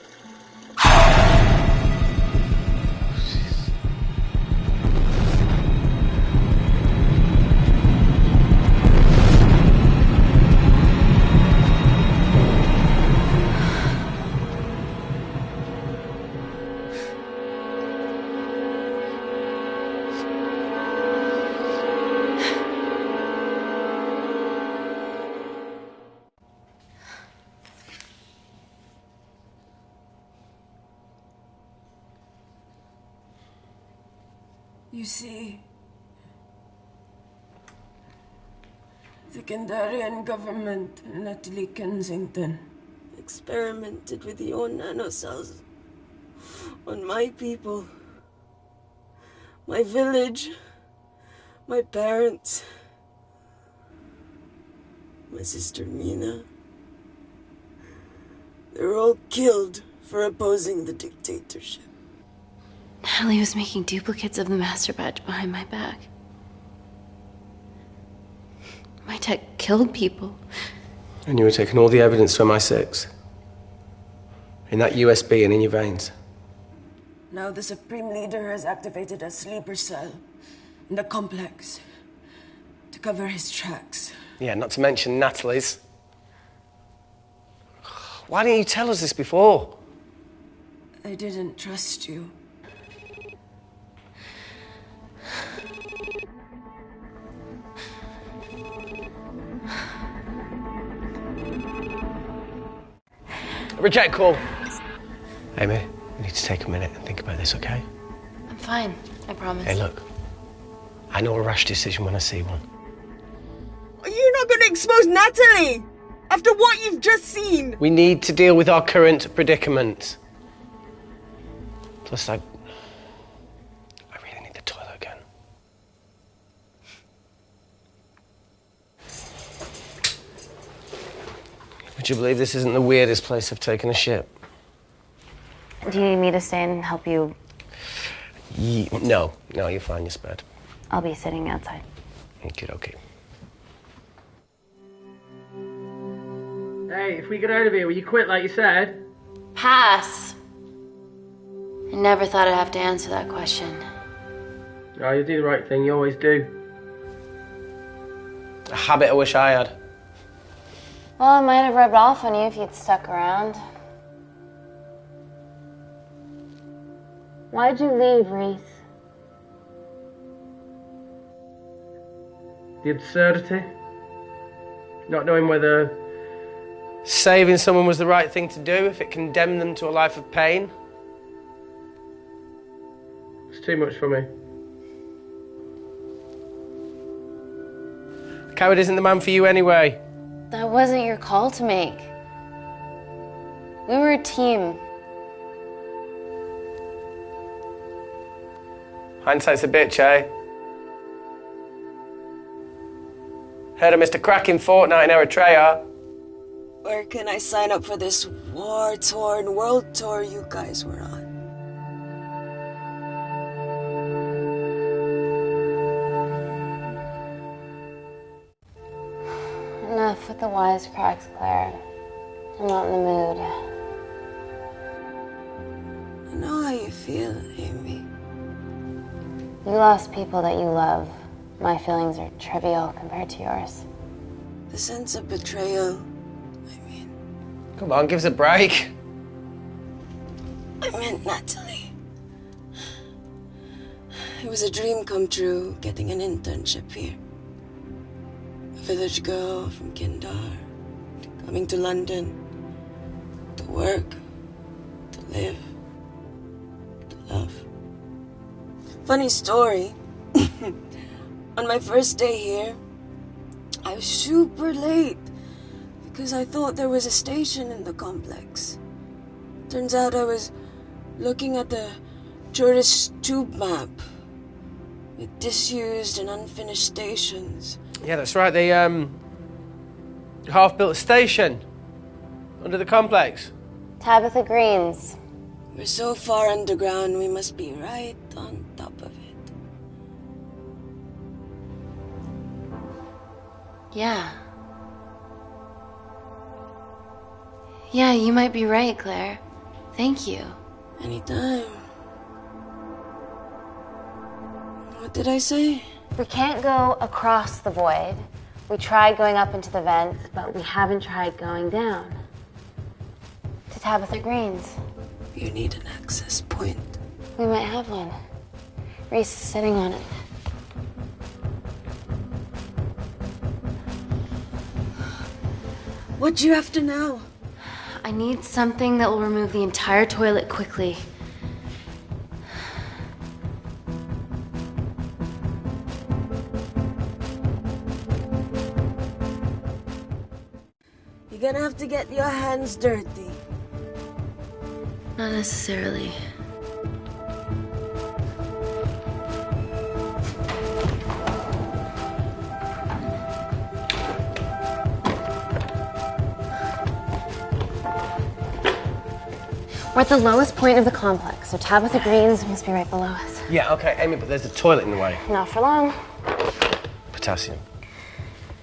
You see, the Kandarian government and Natalie Kensington Experimented with your nanocells on my people, my village, my parents, my sister Mina. They were all killed for opposing the dictatorship. Natalie was making duplicates of the master batch behind my back. My tech killed people. And you were taking all the evidence from MI6? In that USB and in your veins? Now the Supreme Leader has activated a sleeper cell in the complex to cover his tracks. Yeah, not to mention Natalie's. Why didn't you tell us this before? I didn't trust you. Reject call. Amy, we need to take a minute and think about this, okay? I'm fine, I promise. Hey, look. I know a rash decision when I see one. Are you not going to expose Natalie? After what you've just seen? We need to deal with our current predicament. Plus, I really need the toilet again. Would you believe this isn't the weirdest place I've taken a shit? Do you need me to stay and help you? No, you're fine, you're spared. I'll be sitting outside. Okay. Hey, if we get out of here, will you quit like you said? Pass. I never thought I'd have to answer that question. Oh, you do the right thing, you always do. A habit I wish I had. Well, it might have rubbed off on you if you'd stuck around. Why'd you leave, Reese? The absurdity. Not knowing whether saving someone was the right thing to do if it condemned them to a life of pain. It's too much for me. The coward isn't the man for you anyway. That wasn't your call to make. We were a team. Hindsight's a bitch, eh? Heard of Mr. Cracking Fortnite in Eritrea? Where can I sign up for this war-torn world tour you guys were on? Enough with the wisecracks, Claire. I'm not in the mood. you feel, Amy? You lost people that you love. My feelings are trivial compared to yours. The sense of betrayal. Come on, give us a break. I meant Natalie. It was a dream come true, getting an internship here. A village girl from Kindar, coming to London, to work, to live, to love. Funny story. On my first day here, I was super late because I thought there was a station in the complex. Turns out I was looking at the tourist tube map with disused and unfinished stations. Yeah, that's right. They half-built station under the complex. Tabitha Green's. We're so far underground, we must be right on top of it. Yeah. Yeah, you might be right, Claire. Thank you. Anytime. What did I say? We can't go across the void. We tried going up into the vents, but we haven't tried going down. To Tabitha Green's. You need an access point. We might have one. Reese is sitting on it. What do you have to know? I need something that will remove the entire toilet quickly. You're gonna have to get your hands dirty. Not necessarily. We're at the lowest point of the complex, so Tabitha Green's must be right below us. Yeah, okay, Amy, but there's a toilet in the way. Not for long. Potassium.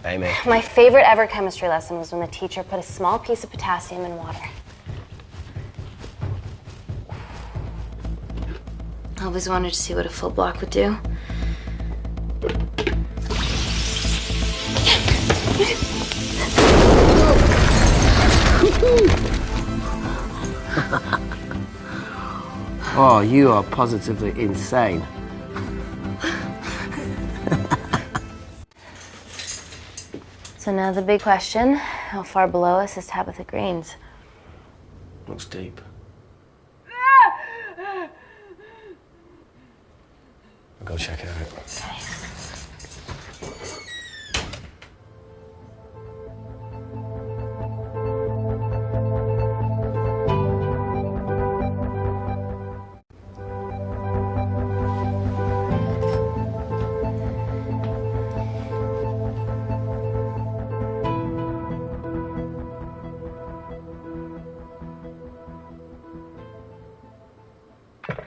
Amy. My favorite ever chemistry lesson was when the teacher put a small piece of potassium in water. I always wanted to see what a full block would do. Oh, you are positively insane. So now the big question, how far below us is Tabitha Green's? Looks deep. I'll go check it out. Okay.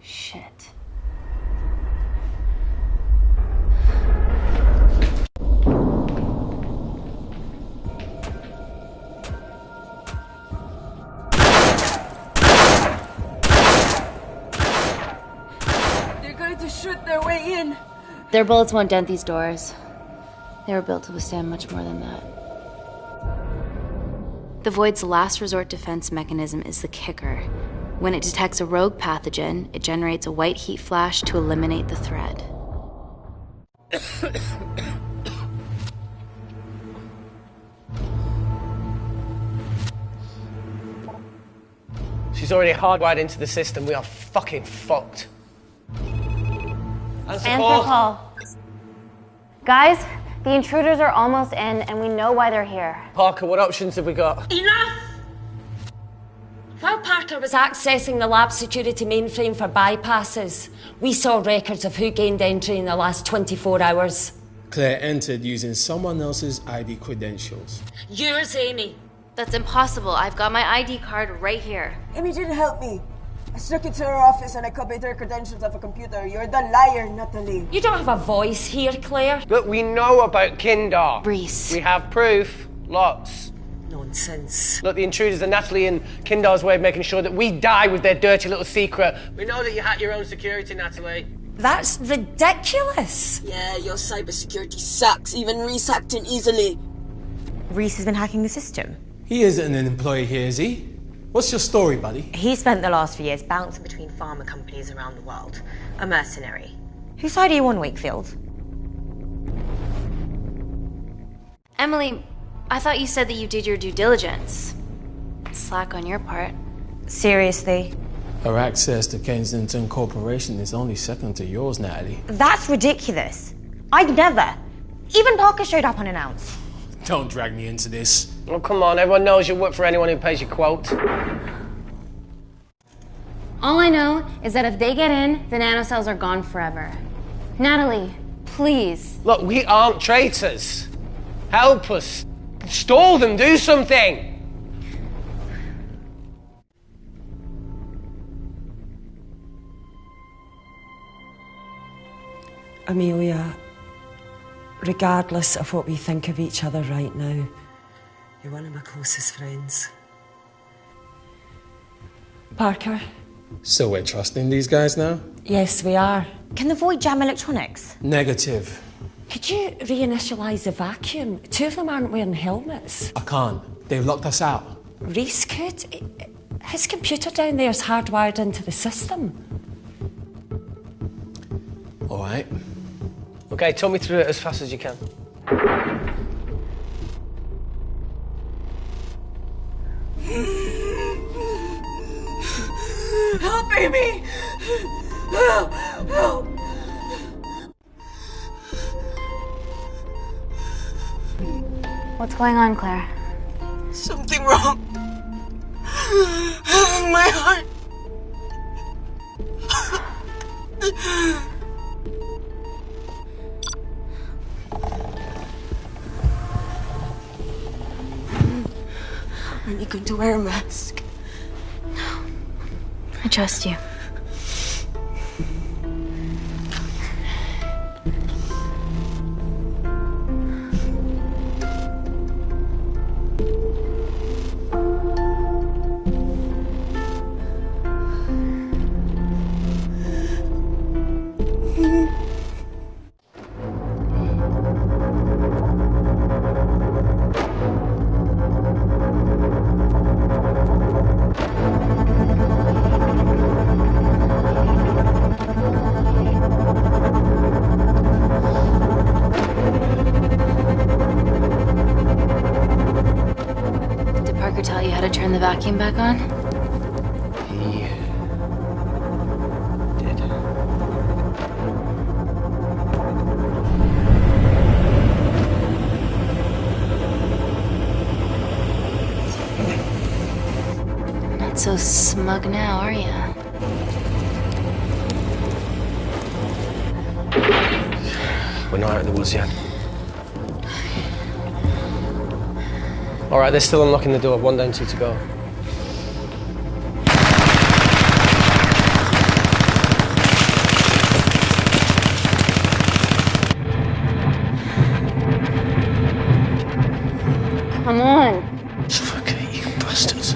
Shit. They're going to shoot their way in. Their bullets won't dent these doors. They were built to withstand much more than that. The Void's last resort defense mechanism is the kicker. When it detects a rogue pathogen, it generates a white heat flash to eliminate the threat. She's already hardwired into the system. We are fucking fucked. Answer call. Guys, the intruders are almost in, and we know why they're here. Parker, what options have we got? Enough! While Parker was accessing the lab security mainframe for bypasses, we saw records of who gained entry in the last 24 hours. Claire entered using someone else's ID credentials. Yours, Amy. That's impossible. I've got my ID card right here. Amy didn't help me. I snuck into her office and I copied her credentials off a computer. You're the liar, Natalie. You don't have a voice here, Claire. Look, we know about Kindar. Reese. We have proof. Lots. Nonsense. Look, the intruders are Natalie and Kindar's way of making sure that we die with their dirty little secret. We know that you hack your own security, Natalie. That's ridiculous. Yeah, your cybersecurity sucks. Even Reese hacked in easily. Reese has been hacking the system. He isn't an employee here, is he? What's your story, buddy? He spent the last few years bouncing between pharma companies around the world. A mercenary. Whose side are you on, Wakefield? Emily, I thought you said that you did your due diligence. Slack on your part. Seriously? Her access to Kensington Corporation is only second to yours, Natalie. That's ridiculous. I'd never. Even Parker showed up unannounced. Don't drag me into this. Oh, come on. Everyone knows you work for anyone who pays your quote. All I know is that if they get in, the nanocells are gone forever. Natalie, please. Look, we aren't traitors. Help us. Stall them. Do something. Amelia, regardless of what we think of each other right now, you're one of my closest friends. Parker? So we're trusting these guys now? Yes, we are. Can the void jam electronics? Negative. Could you reinitialize the vacuum? Two of them aren't wearing helmets. I can't. They've locked us out. Reese could. His computer down there's hardwired into the system. All right. Okay, talk me through it as fast as you can. Help, Amy! Help! Help! What's going on, Claire? Something wrong. My heart. Are you going to wear a mask? I trust you. Tell you how to turn the vacuum back on? He did. Not so smug now, are you? We're not out of the woods yet. All right, they're still unlocking the door. 1 down, 2 to go. Come on. Suffocate, you bastards.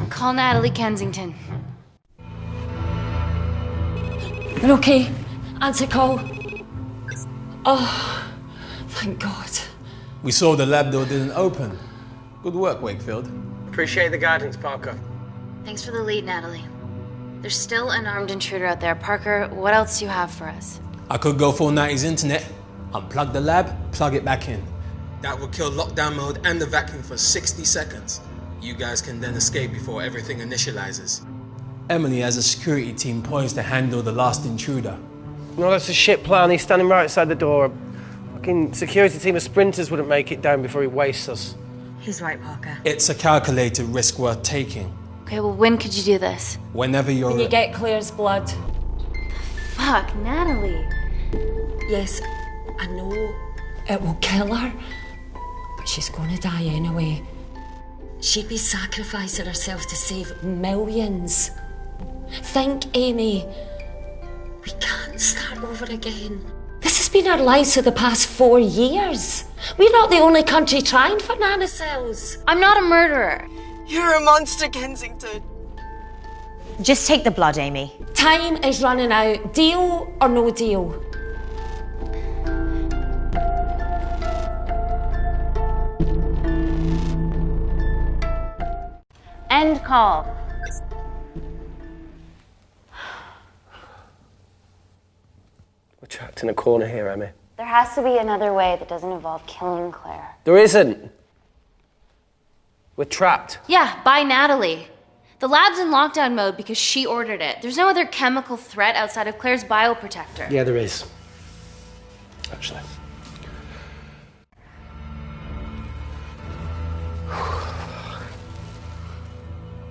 Call Natalie Kensington. They're okay. Answer call. Oh, thank God. We saw the lab door didn't open. Good work, Wakefield. Appreciate the guidance, Parker. Thanks for the lead, Natalie. There's still an armed intruder out there. Parker, what else do you have for us? I could go full 90s internet, unplug the lab, plug it back in. That would kill lockdown mode and the vacuum for 60 seconds. You guys can then escape before everything initializes. Emily has a security team poised to handle the last intruder. No, that's a shit plan. He's standing right outside the door. A fucking security team of sprinters wouldn't make it down before he wastes us. He's right, Parker. It's a calculated risk worth taking. Okay, well, when could you do this? Whenever you're... When you get Claire's blood. Fuck, Natalie. Yes, I know it will kill her, but she's going to die anyway. She'd be sacrificing herself to save millions. Think, Amy. We can't start over again. This has been our lives for the past 4 years. We're not the only country trying for nanocells. I'm not a murderer. You're a monster, Kensington. Just take the blood, Amy. Time is running out. Deal or no deal? End call. We're trapped in a corner here, Emmy. There has to be another way that doesn't involve killing Claire. There isn't. We're trapped. Yeah, by Natalie. The lab's in lockdown mode because she ordered it. There's no other chemical threat outside of Claire's bioprotector. Yeah, there is. Actually.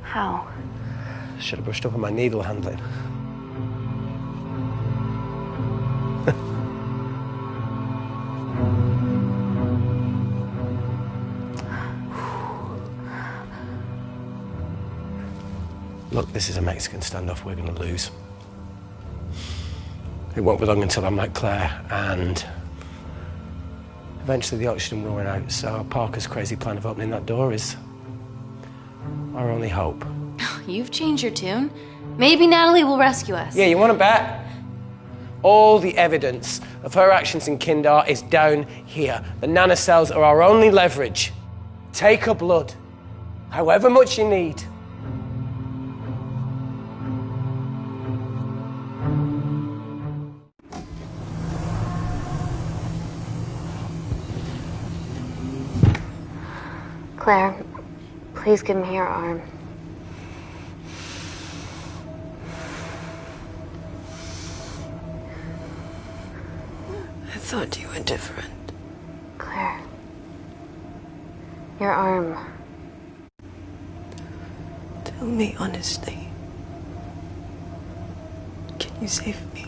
How? Should have brushed up on my needle handling. Look, this is a Mexican standoff we're going to lose. It won't be long until I'm like Claire, and eventually the oxygen will run out, so Parker's crazy plan of opening that door is our only hope. You've changed your tune. Maybe Natalie will rescue us. Yeah, you want to bet? All the evidence of her actions in Kindar is down here. The nanocells are our only leverage. Take her blood, however much you need. Claire, please give me your arm. I thought you were different. Claire. Your arm. Tell me honestly. Can you save me?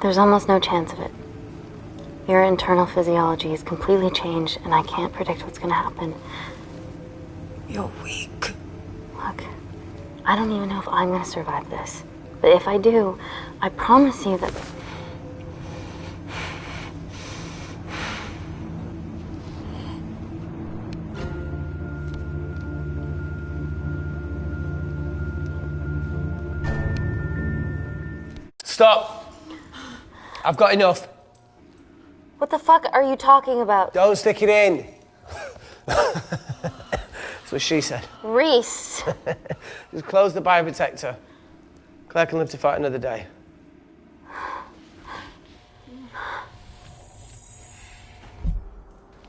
There's almost no chance of it. Your internal physiology is completely changed, and I can't predict what's going to happen. You're weak. Look, I don't even know if I'm going to survive this. But if I do, I promise you that... Stop! I've got enough. What the fuck are you talking about? Don't stick it in. That's what she said. Reese. Just close the bioprotector. Claire can live to fight another day.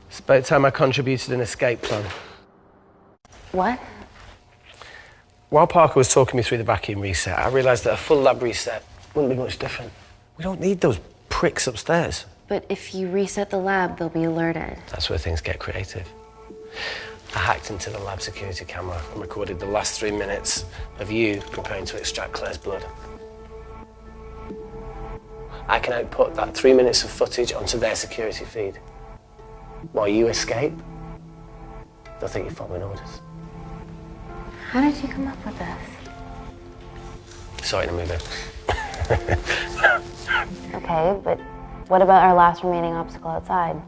It's about time I contributed an escape plan. What? While Parker was talking me through the vacuum reset, I realised that a full lab reset wouldn't be much different. We don't need those pricks upstairs. But if you reset the lab, they'll be alerted. That's where things get creative. I hacked into the lab security camera and recorded the last 3 minutes of you preparing to extract Claire's blood. I can output that 3 minutes of footage onto their security feed. While you escape, they'll think you're following orders. How did you come up with this? Saw it in a movie. Okay, but what about our last remaining obstacle outside?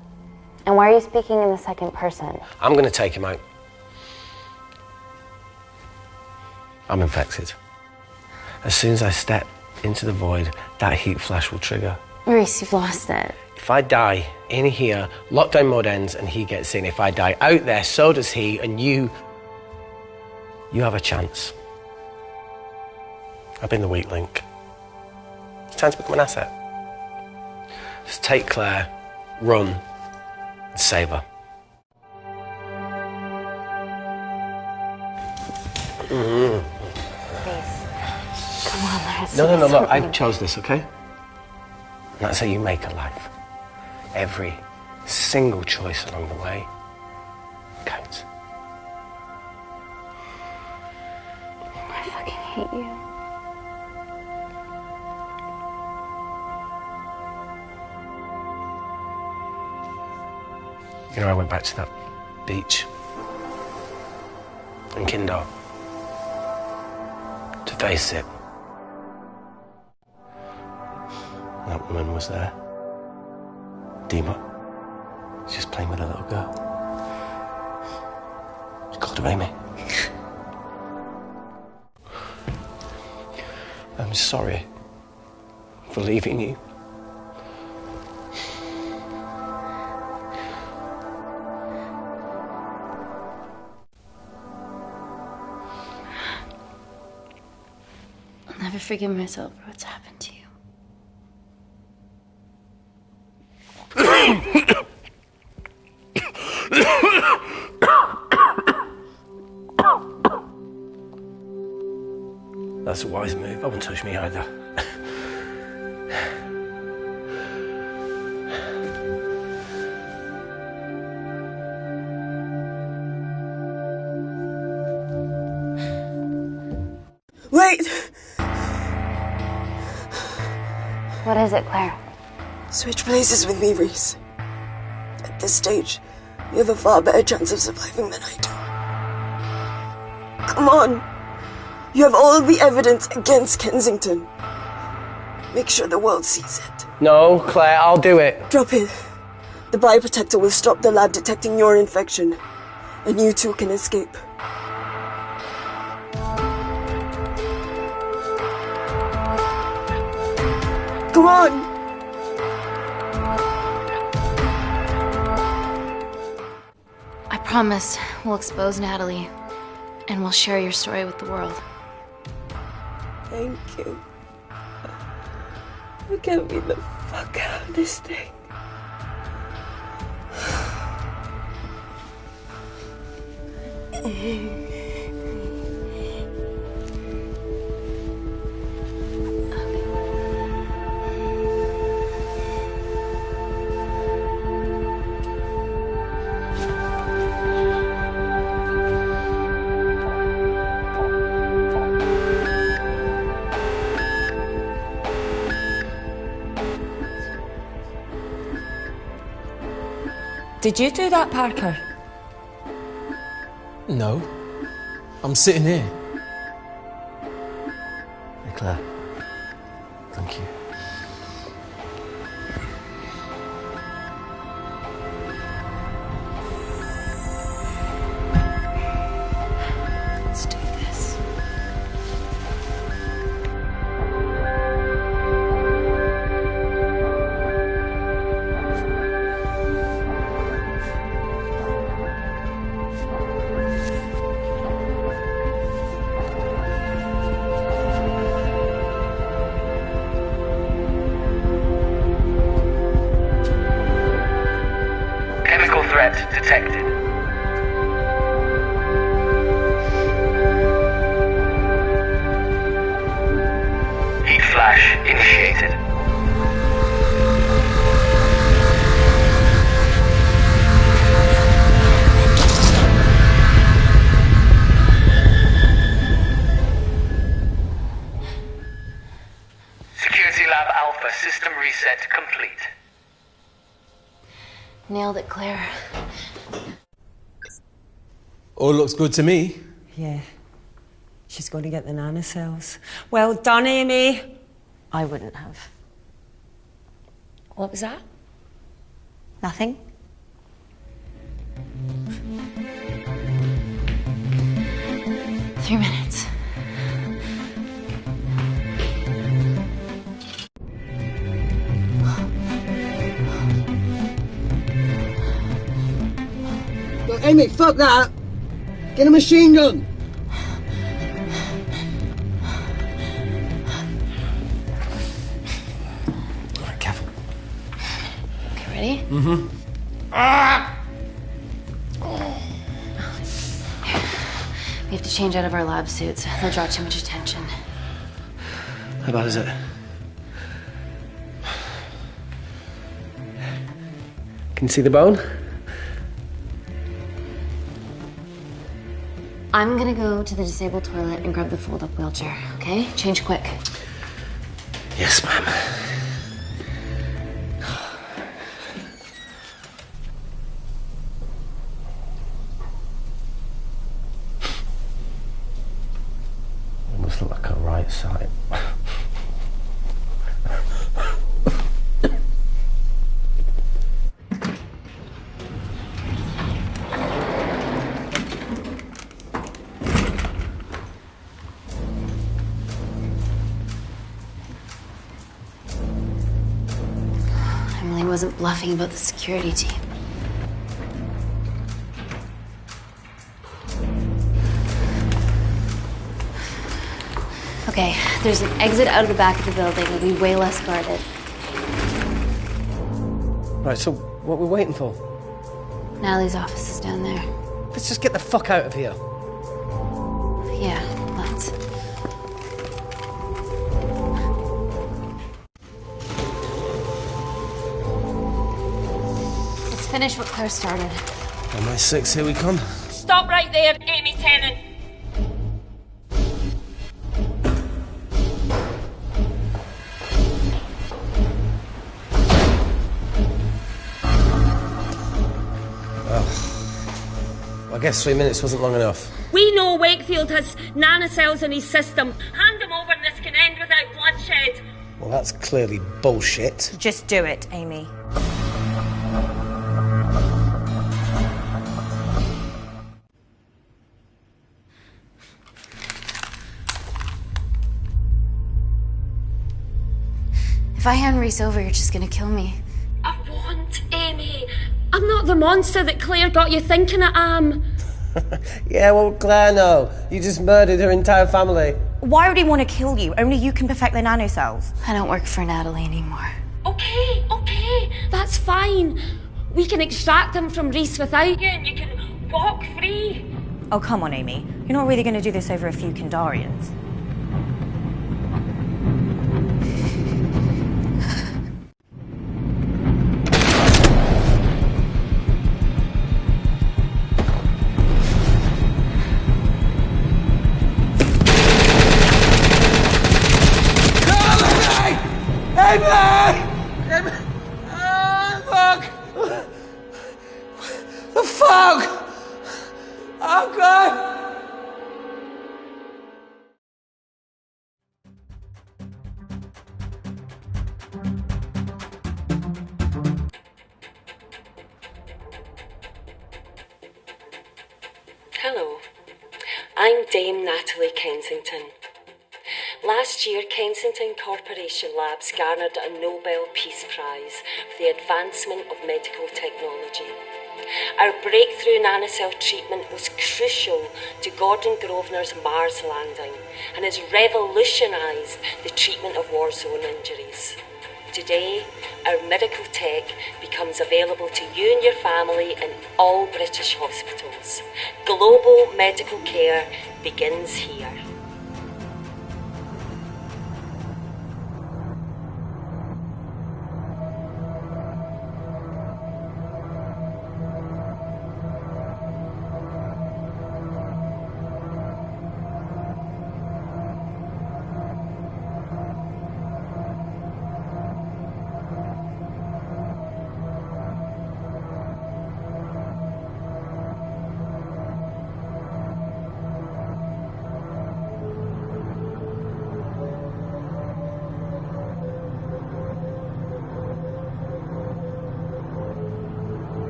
And why are you speaking in the second person? I'm going to take him out. I'm infected. As soon as I step into the void, that heat flash will trigger. Reese, you've lost it. If I die in here, lockdown mode ends and he gets in. If I die out there, so does he, and you have a chance. I've been the weak link. It's time to become an asset. Just take Claire, run, and save her. Please. Come on, there's No, look, I something. chose this, okay? And that's how you make a life. Every single choice along the way counts. I fucking hate you. You know, I went back to that beach in Kindar to face it. That woman was there. Dima. She's just playing with a little girl. She called her Amy. I'm sorry for leaving you. I'll never forgive myself for what's happened to you. That's a wise move. I wouldn't touch me either. Wait! What is it, Claire? Switch places with me, Reese. At this stage, you have a far better chance of surviving than I do. Come on! You have all the evidence against Kensington. Make sure the world sees it. No, Claire, I'll do it. Drop it. The bioprotector will stop the lab detecting your infection, and you two can escape. Come on! I promise we'll expose Natalie, and we'll share your story with the world. Thank you. You get me the fuck out of this thing. Did you do that, Parker? No. I'm sitting here. Hey, Claire. Thank you. Let's do this. Chemical threat detected. Heat flash initiated. Security Lab Alpha system reset complete. Nailed it, Claire. All looks good to me. Yeah. She's going to get the nanocells. Well done, Amy. I wouldn't have. What was that? Nothing? Three minutes. Amy, fuck that! Get a machine gun! Alright, careful. Okay, ready? Mm-hmm. Ah! We have to change out of our lab suits. They'll draw too much attention. How bad is it? Can you see the bone? I'm gonna go to the disabled toilet and grab the fold-up wheelchair, okay? Change quick. Yes, ma'am. It must look like a right side. Emily wasn't bluffing about the security team. Okay, there's an exit out of the back of the building. It'll be way less guarded. Right, so what are we waiting for? Natalie's office is down there. Let's just get the fuck out of here. Yeah, let's. Let's finish what Claire started. MI6, here we come. Stop right there, Amy Tennant. I guess 3 minutes wasn't long enough. We know Wakefield has nanocells in his system. Hand them over and this can end without bloodshed. Well, that's clearly bullshit. Just do it, Amy. If I hand Reese over, you're just gonna kill me. I won't, Amy. I'm not the monster that Claire got you thinking I am. Yeah, well, Claire, no. You just murdered her entire family. Why would he want to kill you? Only you can perfect the nanocells. I don't work for Natalie anymore. Okay, that's fine. We can extract them from Reese without you and you can walk free. Oh, come on, Amy. You're not really going to do this over a few Kandarians. Amy! Fuck! The fuck? Oh, God! Hello, I'm Dame Natalie Kensington. Last year, Kensington Corporation Labs garnered a Nobel Peace Prize for the advancement of medical technology. Our breakthrough nanocell treatment was crucial to Gordon Grosvenor's Mars landing and has revolutionised the treatment of war zone injuries. Today, our miracle tech becomes available to you and your family in all British hospitals. Global medical care begins here.